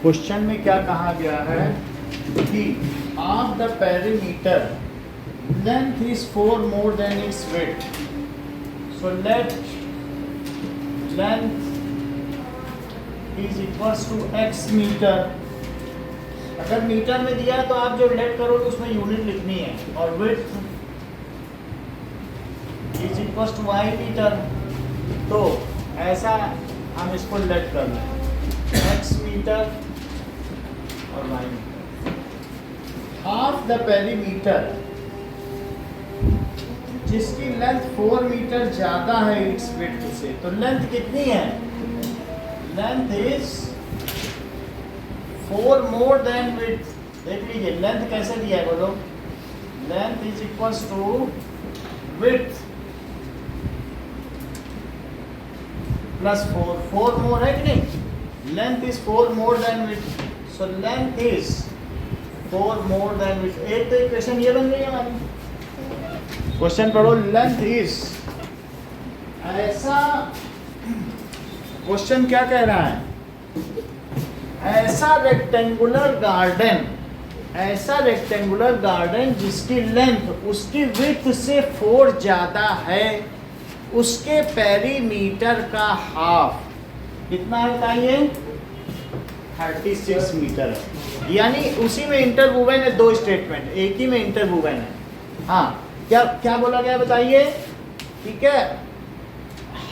क्वेश्चन में क्या कहा गया है कि of the perimeter length is 4 more than its width, so let length is equals to x metre. अगर मीटर में दिया है तो आप जो लेट करोगे उसमें यूनिट लिखनी है, और width is equals to y metre. तो ऐसा हम इसको लेट कर लें x मीटर और y metre. Half the perimeter जिसकी लेंथ 4 मीटर ज्यादा है इट्स विड्थ से, तो लेंथ कितनी है? Length is 4 more than width. देख लीजिए लेंथ कैसे दिया है, बोलो। Length is equals to width plus 4 more है कि नहीं? Length is 4 more than width, so length is 4 more than width. एक तो इक्वेशन ये बन गई हमारी। क्वेश्चन पढ़ो। लेंथ इज, ऐसा क्वेश्चन क्या कह रहा है? ऐसा रेक्टेंगुलर गार्डन जिसकी लेंथ उसकी विड्थ से 4 ज्यादा है, उसके पेरीमीटर का हाफ कितना है बताइए? 36 मीटर है। यानी उसी में इंटरवुवेन है, दो स्टेटमेंट एक ही में इंटरवुवेन है। हाँ, क्या क्या बोला गया बताइए? ठीक है,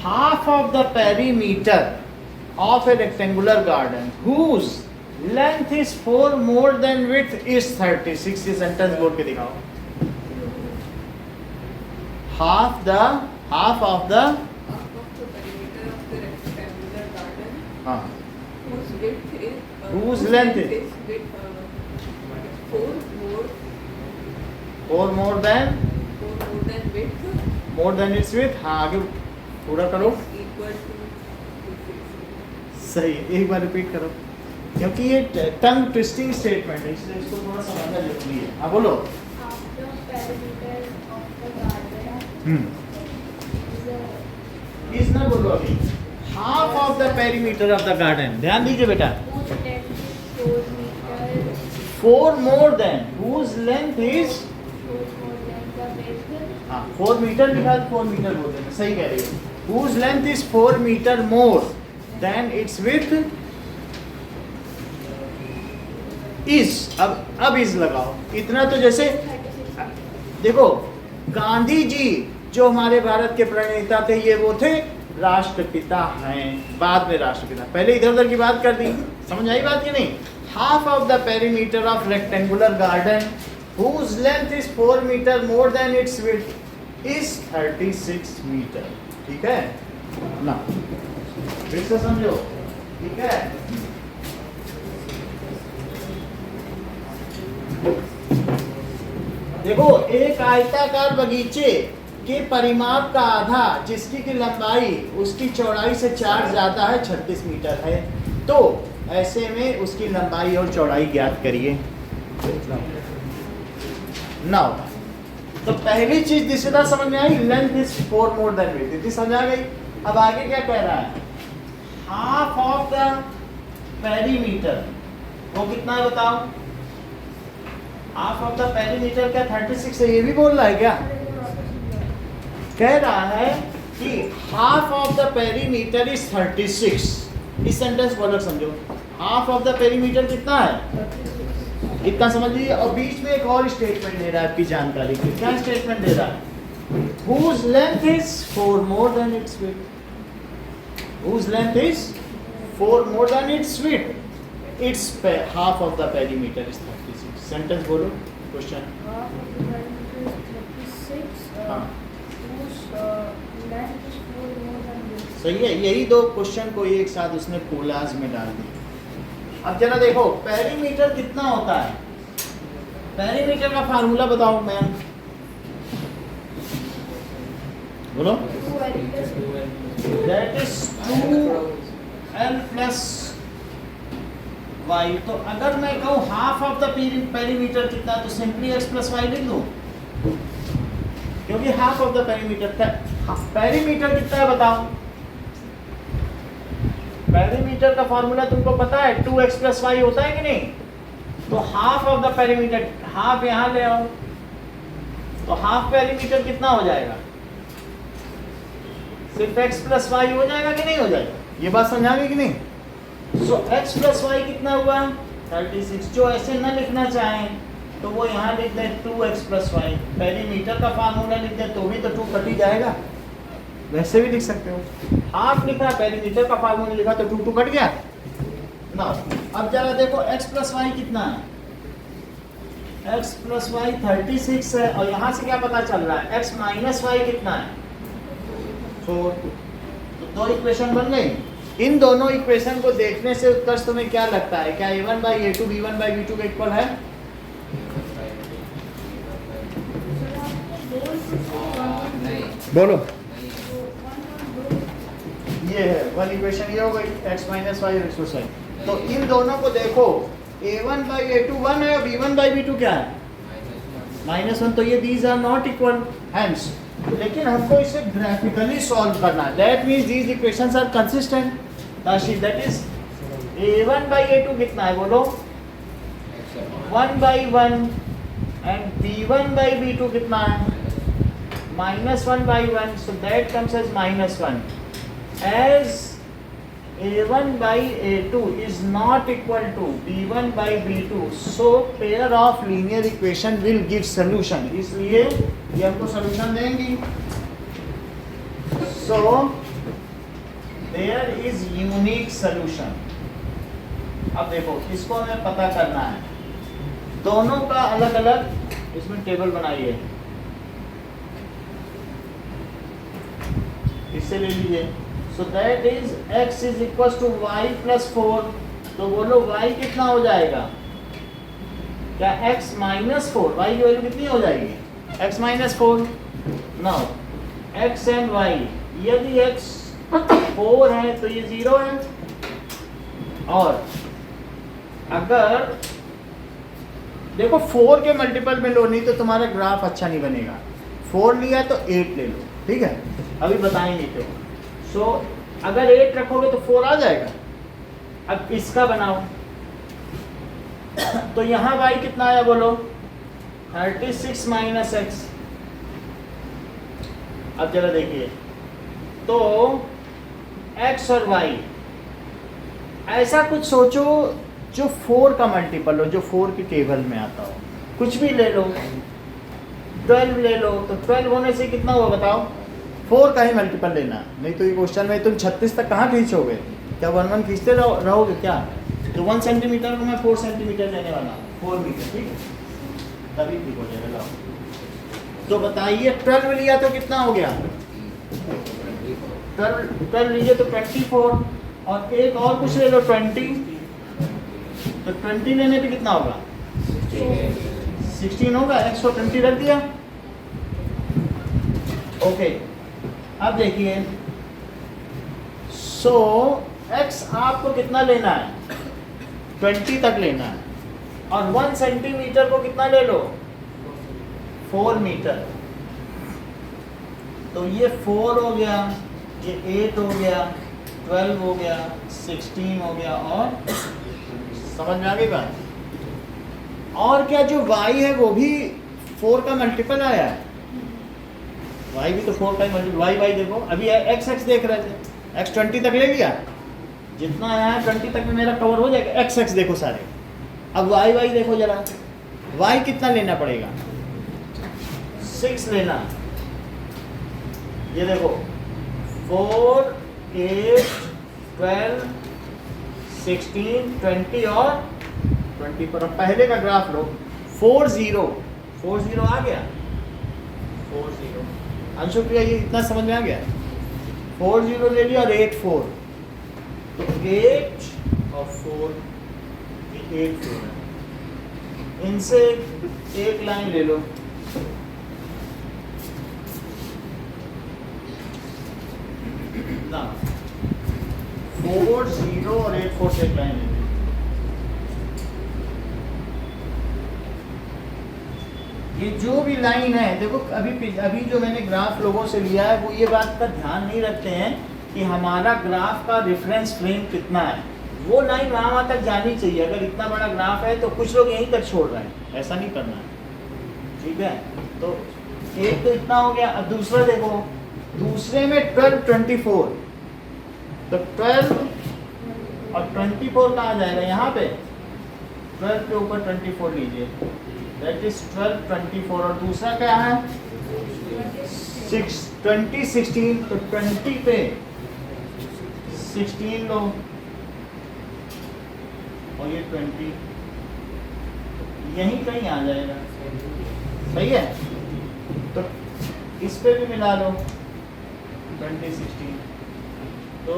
half of the perimeter of a rectangular garden whose length is 4 more than width is 36। ये सेंटेंस बोल के दिखाओ। Half of the perimeter of the rectangular garden हाँ whose width is Whose length is? width, 4 more than width more than its width। हाँ आगे पूरा करो। is equal to 260। सही, एक बार रिपीट करो क्योंकि ये टंग ट्विस्टिंग स्टेटमेंट है, इसलिए इसको थोड़ा समझना जरूरी है। हाँ बोलो। After perimeter of the garden इस ना बोलो अभी। Half of the perimeter of the garden, ध्यान दीजिए बेटा। whose length is 4 meter, 4 more than whose length is 4 more than the width, हाँ 4 मीटर लिखा है, 4 मीटर बोलते हैं, सही कह रही है। whose length is 4 metre more than its width is। अब इस लगाओ। इतना तो जैसे 36। देखो, गांधी जी जो हमारे भारत के प्रणेता थे, ये वो थे राष्ट्रपिता हैं, बाद में राष्ट्रपिता। पहले इधर उधर की बात कर दी, समझ आई बात कि नहीं? Half of the perimeter of rectangular garden whose length is 4 metre more than its width is 36 metre. ठीक है ना? फिर से समझो, ठीक है? देखो, एक आयताकार बगीचे के परिमाप का आधा जिसकी की लंबाई उसकी चौड़ाई से 4 ज्यादा है, 36 मीटर है, तो ऐसे में उसकी लंबाई और चौड़ाई ज्ञात करिए। नाउ तो पहली चीज दिशा समझ में आई, length is 4 more than width, इतनी समझ आ गई। अब आगे क्या कह रहा है? हाफ ऑफ द पेरीमीटर, वो कितना है बताओ? हाफ ऑफ द पेरीमीटर क्या 36 है? ये भी बोल रहा है क्या? कह रहा है कि half of the perimeter is 36। इस सेंटेंस को अलग समझो। हाफ ऑफ द पेरीमीटर कितना है? इतना समझ लीजिए। और बीच में एक और स्टेटमेंट दे रहा है आपकी जानकारी की। क्या स्टेटमेंट दे रहा है? whose length is 4 more than its width, whose length is 4 more than its width, its half of the perimeter is 36। Sentence बोलो, question. Half of the perimeter is 36, हाँ whose length is 4 more than width। सही है। यही दो question को एक साथ उसने कोलाज में डाल दिया। अब जरा देखो, पेरीमीटर कितना होता है? पेरीमीटर का फार्मूला बताओ मैम, बोलो। 2L plus that is 2L plus y। तो अगर मैं कहूँ हाफ ऑफ द पेरीमीटर कितना, तो सिंपली x प्लस वाई लिख दूँ, क्योंकि हाफ ऑफ द पेरीमीटर कितना है बताओ? पेरीमीटर का फॉर्मूला तुमको पता है, 2x प्लस वाई होता है कि नहीं? तो half of the perimeter, half यहाँ ले आओ, तो हाफ पेरीमीटर कितना हो जाएगा? सिर्फ x प्लस वाई हो जाएगा कि नहीं हो जाएगा? ये बात समझा गई कि नहीं? सो x प्लस वाई कितना हुआ? 36। जो ऐसे न लिखना चाहें तो वो यहाँ लिख दे 2x प्लस वाई। पेरीमीटर का फार्मूला लिख दे तो भी तो 2 कट ही जाएगा। वैसे भी लिख सकते हो। हाफ लिखा, पेरीमीटर का फार्मूला लिखा तो 2 कट गया ना अब जरा देखो x प्लस वाई कितना है, x प्लस वाई 36 है, और यहाँ से क्या पता चल रहा है x माइनस वाई कितना है 4। तो दो इक्वेशन बन गई। इन दोनों इक्वेशन को देखने से उत्कर्ष तुम्हें क्या लगता है, क्या a1 by a2 b1 by b2 के इक्वल है? बोलो। ये है वन इक्वेशन, ये हो गई x minus y x plus y. तो इन दोनों को देखो, a1 बाई a2 1 है और b1 बाई b2 क्या है -1, तो ये these are not equal hence. लेकिन हमको इसे ग्राफिकली सॉल्व करना है, that means these equations are consistent. That is a1 by a2 कितना है बोलो 1 by 1, and b1 by b2 कितना है -1 by 1, so that comes as -1. As a1 by a2 is not equal to b1 by b2, so pair of linear equation will give solution. इसलिए ये हमको solution देंगी। So there is unique solution. अब देखो इसको हमें पता करना है, दोनों का अलग अलग इसमें टेबल बनाइए, इससे ले लीजिए। So that is x is equal to y plus 4, तो बोलो y कितना हो जाएगा, क्या x माइनस 4, y की वैल्यू कितनी हो जाएगी x minus 4। Now x and y, यदि x 4 है तो ये 0 है, और अगर देखो 4 के मल्टीपल में लो, नहीं तो तुम्हारा ग्राफ अच्छा नहीं बनेगा। 4 लिया तो 8 ले लो, ठीक है, अभी बताएंगे क्यों। सो अगर 8 रखोगे तो 4 आ जाएगा। अब इसका बनाओ, तो यहाँ y कितना आया बोलो 36 माइनस एक्स। अब जरा देखिए, तो x और y ऐसा कुछ सोचो जो 4 का मल्टीपल हो, जो 4 की टेबल में आता हो, कुछ भी ले लो, 12 ले लो, तो 12 होने से कितना हुआ बताओ, 4 का ही मल्टीपल लेना, नहीं तो ये क्वेश्चन में तुम 36 तक कहाँ खींचोगे, क्या 1 1 खींचते रहोगे क्या? तो 1 सेंटीमीटर को मैं 4 सेंटीमीटर लेने वाला हूँ, 4 मीटर, ठीक है, तभी ठीक हो जाएगा। तो बताइए 12 लिया तो कितना हो गया, 12 लीजिए तो 24, और एक और कुछ ले लो 20, तो 20 लेने पे कितना होगा 16 होगा, x को 20 रख दिया। ओके, अब देखिए, सो x आपको कितना लेना है 20 तक लेना है, और 1 सेंटीमीटर को कितना ले लो 4 मीटर, तो ये 4 हो गया, ये 8 हो गया, 12 हो गया, 16 हो गया, और समझ में आ गई बात। और क्या जो y है वो भी 4 का मल्टीपल आया है, y भी तो 4 का ही मल्टीपल, y देखो अभी x देख रहे थे, x 20 तक ले लिया, जितना आया है 20 तक में मेरा कवर हो जाएगा, x देखो सारे। अब y देखो जरा, y कितना लेना पड़ेगा 6 लेना, ये देखो 4 8 12 16 20 और 20 पर। अब पहले का ग्राफ लो, 4 0 आ गया, 4 0 अंशु प्रिया, ये इतना समझ में आ गया, 4 0 ले लिया, और 8 4, तो 8 और 4, ये 8 4 है, इनसे एक लाइन ले लो, ना 4 0 और 8 4 से एक लाइन ले लो। ये जो भी लाइन है देखो, अभी जो मैंने ग्राफ लोगों से लिया है वो ये बात का ध्यान नहीं रखते हैं कि हमारा ग्राफ का रेफरेंस फ्रेम कितना है, वो लाइन वहाँ तक जानी चाहिए। अगर इतना बड़ा ग्राफ है तो कुछ लोग यहीं तक छोड़ रहे हैं, ऐसा नहीं करना है, ठीक है। तो एक तो इतना हो गया। अब दूसरा देखो, दूसरे में 12 24, तो 12 और 24 कहाँ जाएगा, यहाँ पे 12 के ऊपर 24 लीजिए, दैट इज 12 24, और दूसरा क्या है 20 16, तो 20 पे 16 लो, और ये 20, यहीं कहीं आ जाएगा। सही है, तो इस पे भी मिला लो 20, 16, तो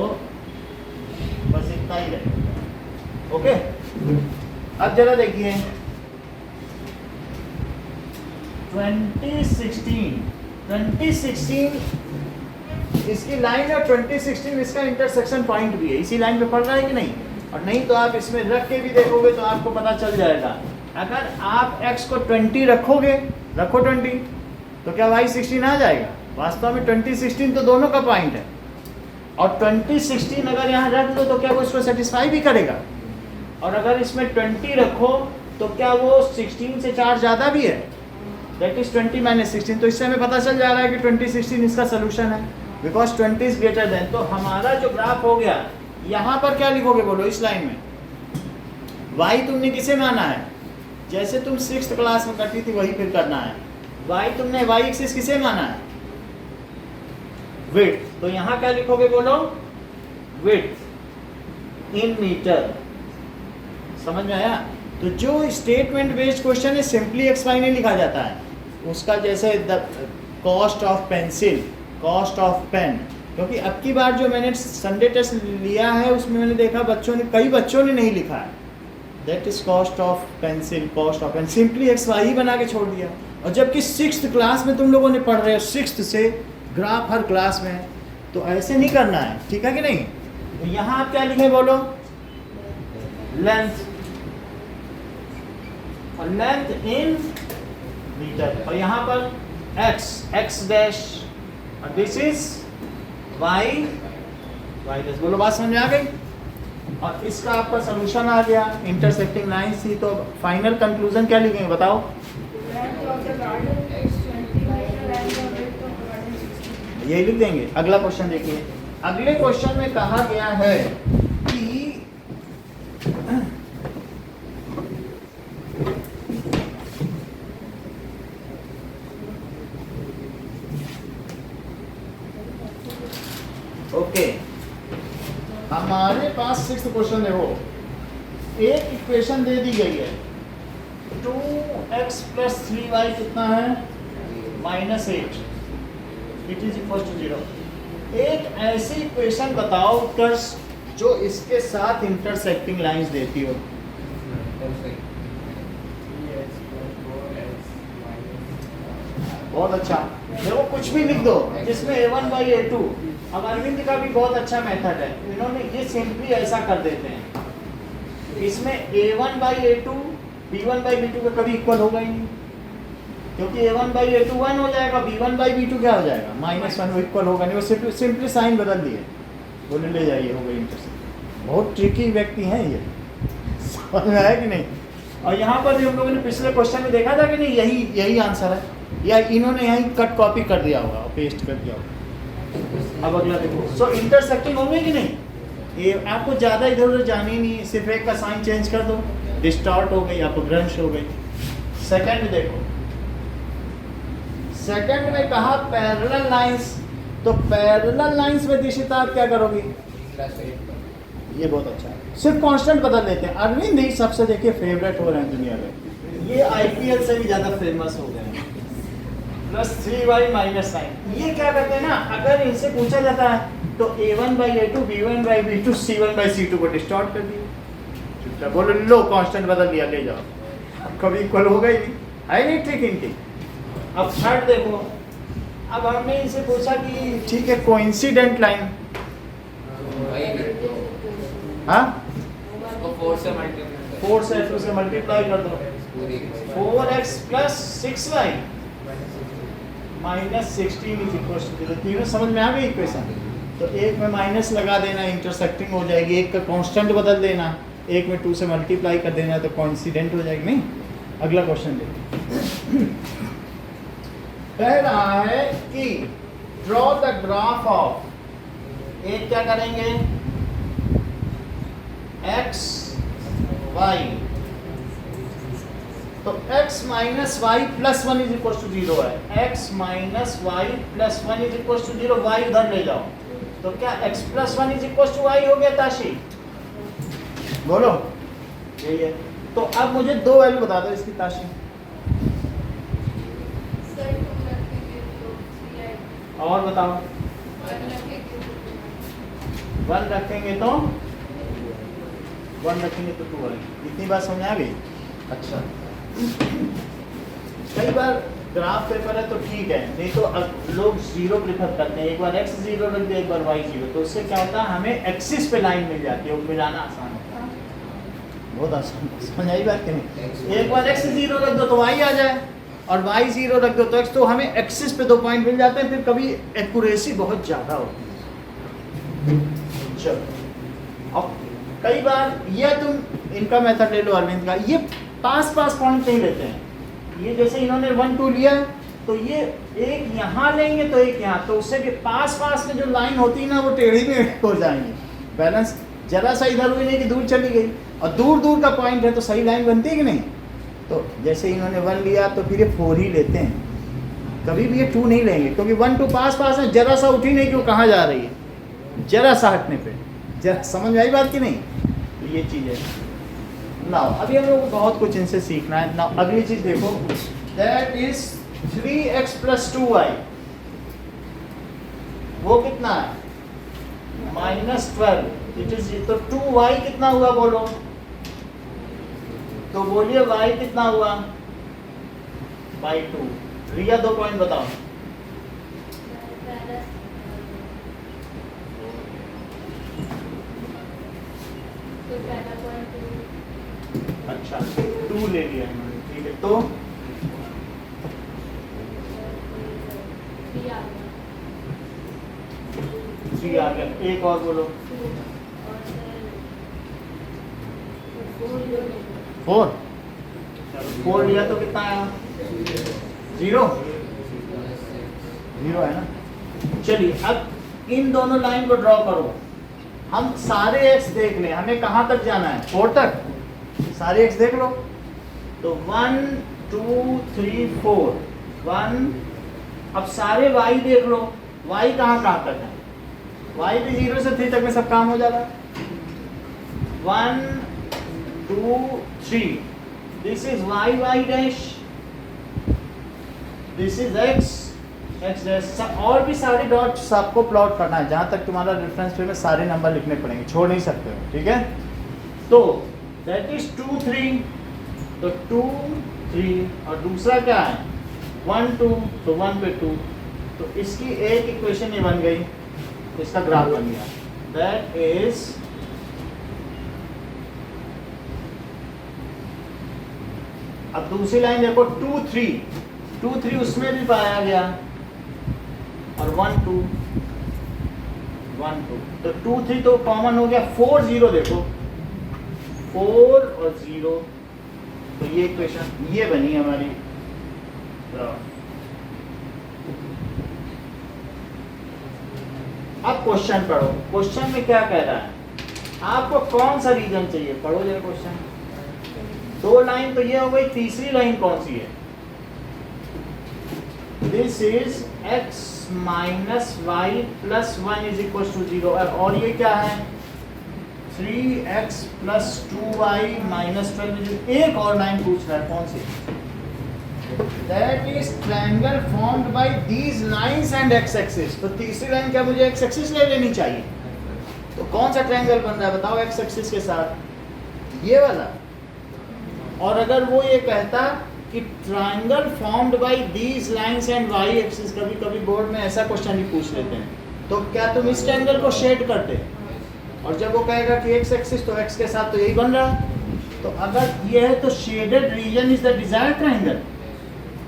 बस इतना ही रहेगा। ओके, अब जरा देखिए 2016 इसकी लाइन है, 2016 इसका इंटरसेक्शन पॉइंट भी है, इसी लाइन पे पड़ रहा है कि नहीं? और नहीं तो आप इसमें रख के भी देखोगे तो आपको पता चल जाएगा। अगर आप x को 20 रखोगे, रखो 20, तो क्या y 16 आ जाएगा? वास्तव में 2016 तो दोनों का पॉइंट है, और 2016 अगर यहाँ रख दो तो क्या वो इसको सेटिस्फाई भी करेगा? और अगर इसमें 20 रखो तो क्या वो 16 से 4 ज़्यादा भी है? That is 20 minus 16। तो इससे हमें पता चल जा रहा है कि 2016 इसका सोल्यूशन है, बिकॉज 20 इज ग्रेटर देन। तो हमारा जो ग्राफ हो गया, यहाँ पर क्या लिखोगे बोलो इस लाइन में? y तुमने किसे माना है? जैसे तुम 6th क्लास में करती थी वही फिर करना है। y तुमने y एक्सिस किसे माना है? विड्थ। तो यहाँ क्या लिखोगे बोलो? Width in metre. समझ में आया? तो जो स्टेटमेंट बेस्ड क्वेश्चन है सिंपली एक्सवाई नहीं लिखा जाता है उसका, जैसे the cost of pencil, cost of pen, क्योंकि अब की बार जो मैंने संडे टेस्ट लिया है उसमें मैंने देखा कई बच्चों ने नहीं लिखा है that is cost of pencil, cost of pen, simply x y ही बना के छोड़ दिया। और जबकि 6th क्लास में तुम लोगों ने पढ़ रहे हो, 6th से ग्राफ हर क्लास में, तो ऐसे नहीं करना है, ठीक है कि नहीं? तो यहाँ आप क्या लिखे बोलो? लेंथ, और लेंथ इन मीटर, और यहाँ पर x डैश, और दिस इज y डैश। बोलो बात समझ में आ गई? और इसका आपका सोल्यूशन आ गया, इंटरसेक्टिंग लाइन थी। तो फाइनल कंक्लूजन क्या लिखेंगे बताओ? Length of the garden is 20 meter and the width of the garden is 16. यही लिख देंगे। अगला क्वेश्चन देखिए, अगले क्वेश्चन में कहा गया है कि ओके, हमारे पास 6th क्वेश्चन देखो, एक इक्वेशन दे दी गई है 2x + 3y कितना है? -8, इट इज इक्वल टू 0। एक ऐसी इक्वेशन बताओ उत्कर्ष जो इसके साथ इंटरसेक्टिंग लाइंस देती हो। बहुत अच्छा, देखो कुछ भी लिख दो जिसमें a1/a2। अब अरविंद का भी बहुत अच्छा मेथड है, इन्होंने ये सिंपली ऐसा कर देते हैं, इसमें a1/a2 b1/b2 का कभी इक्वल होगा ही नहीं, क्योंकि a1/a2 1 हो जाएगा, b1/b2 क्या हो जाएगा? -1, वो इक्वल होगा नहीं। वो सिंपली साइन बदल दिए, बोले ले जाइए, हो गई इंटरसेक्ट। बहुत ट्रिकी व्यक्ति हैं ये, समझ में आया कि नहीं? और यहाँ पर भी हम लोगों ने पिछले क्वेश्चन में देखा था कि नहीं, यही आंसर है, या इन्होंने यहीं कट कॉपी कर दिया होगा और पेस्ट कर दिया होगा। अब अगला देखो, सो इंटरसेक्टिंग होंगे कि नहीं? ये आपको ज़्यादा इधर उधर जानी नहीं, सिर्फ एक का साइन चेंज कर दो, डिस्टॉर्ट हो गई, अपभ्रंश हो गई। सेकंड देखो, सेकंड में कहा पैरेलल लाइंस, तो पैरेलल लाइंस में दिशिता आप क्या करोगी? ये बहुत अच्छा है, सिर्फ कांस्टेंट बदल देते हैं। अरविंद ही सबसे देखिए फेवरेट हो रहे हैं दुनिया में, ये आईपीएल से भी ज़्यादा फेमस हो गए हैं। +3y - 9, ये क्या करते हैं ना, अगर इनसे पूछा जाता है तो a1/a2 b1/b2 c1/c2 को डिस्टॉर्ट कर दिया, चुपचाप बोलो लो कांस्टेंट बदल दिया, ले जाओ, अब कभी इक्वल होगा ही नहीं, है नहीं ठीक इनकी। अब थर्ड देखो, अब हमने इनसे पूछा कि ठीक है कोइंसिडेंट लाइन, हाँ 4 से मल्टीप्लाई 4 से 2 से मल्टीप्लाई कर दो, 4x + 6y -16 is equal to 0। तीनों समझ में आ गई इक्वेशन? तो एक में माइनस लगा देना, इंटरसेक्टिंग हो जाएगी, एक का कांस्टेंट बदल देना, एक में 2 से मल्टीप्लाई कर देना, तो कोइंसिडेंट हो जाएगी। नहीं, अगला क्वेश्चन देखिए, कह रहा है कि ड्रॉ द ग्राफ ऑफ, एक क्या करेंगे x y, तो x - y + 1 = 0 है, x - y + 1 = 0, y उधर ले जाओ, तो क्या x + 1 = y हो गया ताशी? बोलो यही है। तो अब मुझे दो वैल्यू बता दो इसकी ताशी। सर 2 रखेंगे तो 3 आएगा। और बताओ। 1 रखेंगे तो 2 1 रखेंगे तो 1 रखेंगे तो 2 आएगी। इतनी बात समझ आ गई? अच्छा, कई बार ग्राफ पेपर है तो ठीक है, नहीं तो अब लोग जीरो प्रेफर करते हैं। एक बार x जीरो रख दिया, एक बार y जीरो, तो उससे क्या होता है हमें एक्सिस पे लाइन मिल जाती है, वो मिलाना आसान होता है। बहुत आसान, समझ आई बात कि नहीं? एक बार x जीरो रख दो तो y आ जाए, और y जीरो रख दो तो x, तो हमें एक्सिस पे 2 पॉइंट मिल जाते हैं। फिर कभी एक्यूरेसी बहुत ज़्यादा होती है। चलो, अब कई बार ये तुम इनका मेथड ले लो अरविंद का, ये पास पॉइंट नहीं लेते हैं। ये जैसे इन्होंने 1 2 लिया तो ये एक यहाँ लेंगे तो एक यहाँ, तो उससे कि पास में जो लाइन होती है ना वो टेढ़ी में हो जाएंगे। बैलेंस जरा सा इधर हुई नहीं कि दूर चली गई, और दूर का पॉइंट है तो सही लाइन बनती है कि नहीं? तो जैसे इन्होंने 1 लिया तो फिर ये 4 ही लेते हैं, कभी भी ये 2 नहीं लेंगे, क्योंकि 1 2 पास में जरा सा उठी नहीं कि वो कहाँ जा रही है, जरा सा हटने पे। जरा समझ में आई बात कि नहीं? तो ये चीज़ है। नाउ अभी हम लोग को बहुत कुछ इनसे सीखना है। नाउ अगली चीज देखो, दैट इज 3x + 2y, वो कितना है? -12। इट इज, तो 2y कितना हुआ बोलो? तो बोलिए y कितना हुआ? /2। रिया 2 पॉइंट बताओ। तो पहला पॉइंट 2, अच्छा 2 ले लिया इन्होंने, ठीक है। तो 3 आ गया, 3 आ गया। एक और बोलो। 2 और सर 4। चलो 4 लिया तो कितना आया? 0 है ना। चलिए अब इन दोनों लाइन को ड्रॉ करो। हम सारे x देख लें, हमें कहाँ तक जाना है? 4 तक। सारे x देख लो तो 1 2 3 4 1। अब सारे y देख लो, y कहाँ तक है? y भी 0 से 3 तक में सब काम हो जा रहा है। 1 2 3, this is y dash, this is x dash. और भी सारे डॉट्स आपको प्लॉट करना है, जहाँ तक तुम्हारा रेफरेंस फ्रेम में सारे नंबर लिखने पड़ेंगे, छोड़ नहीं सकते हो, ठीक है? तो दैट इज 2 3, तो 2 3, और दूसरा क्या है? 1 2, तो 1 पे 2, तो इसकी एक इक्वेशन ये बन गई, तो इसका ग्राफ बन गया। दैट इज अब दूसरी लाइन देखो 2 3 उसमें भी पाया गया, और 1 2 1 2, तो 2 3 तो कॉमन हो गया। 4 0 देखो, 4 और 0, तो ये इक्वेशन ये बनी हमारी। अब क्वेश्चन पढ़ो। क्वेश्चन में क्या कह रहा है? आपको कौन सा रीजन चाहिए? पढ़ो जरा क्वेश्चन। 2 लाइन तो ये हो गई, तीसरी लाइन कौन सी है? This is x minus y plus 1 is equal to 0, और ये क्या है? 3x plus 2y minus 12। एक और लाइन पूछ रहा है, कौन सी? That is triangle formed by these lines and x axis. तो तीसरी लाइन क्या मुझे x एक्सिस ले लेनी चाहिए? तो कौन सा ट्रायंगल बन रहा है बताओ x एक्सिस के साथ? ये वाला। और अगर वो ये कहता कि triangle formed by these lines and y axis, कभी कभी बोर्ड में ऐसा क्वेश्चन ही पूछ लेते हैं, तो क्या तुम इस ट्रायंगल को शेड करते? और जब वो कहेगा कि x एक्सिस, तो x के साथ तो यही बन रहा है। तो अगर ये है तो shaded region is the desired triangle.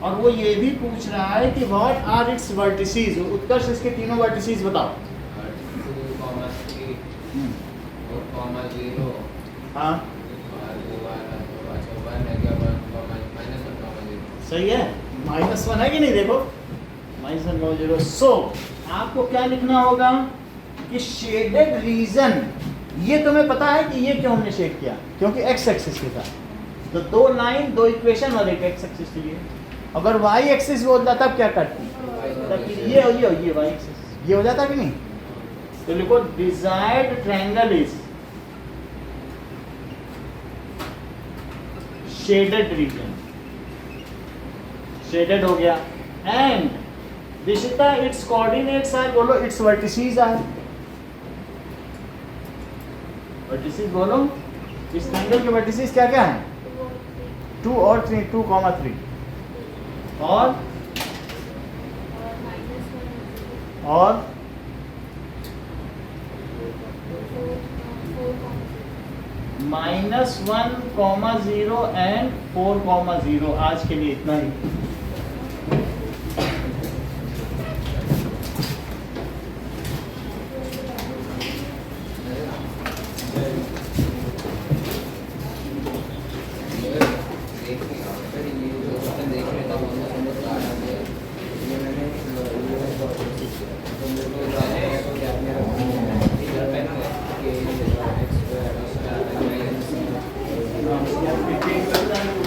और वो ये भी पूछ रहा है कि व्हाट आर इट्स वर्टिसेस। उत्कर्ष इसके तीनों वर्टिसेस बताओ। 2, 3, 4, 0, हाँ सही है, -1 है कि नहीं? देखो -1 0। सो आपको क्या लिखना होगा कि शेडेड रीजन, ये तुम्हें पता है कि ये क्यों हमने शेड किया? क्योंकि x एक्सिस के साथ। तो 2 लाइन 2 इक्वेशन और एक x एक्सिस चाहिए। अगर y एक्सिस बोलता तब क्या करती? तब ये y एक्सिस ये हो जाता कि नहीं? तो लिखो desired triangle is shaded region, shaded हो गया। And Dishita it's coordinates are, बोलो इट्स वर्टिसेस आर, वर्टिसेस बोलो, इस ट्रायंगल के वर्टिसेस क्या क्या है? 2 और 3, 2,3 और -1,0 एंड 4,0। आज के लिए इतना ही। मैंने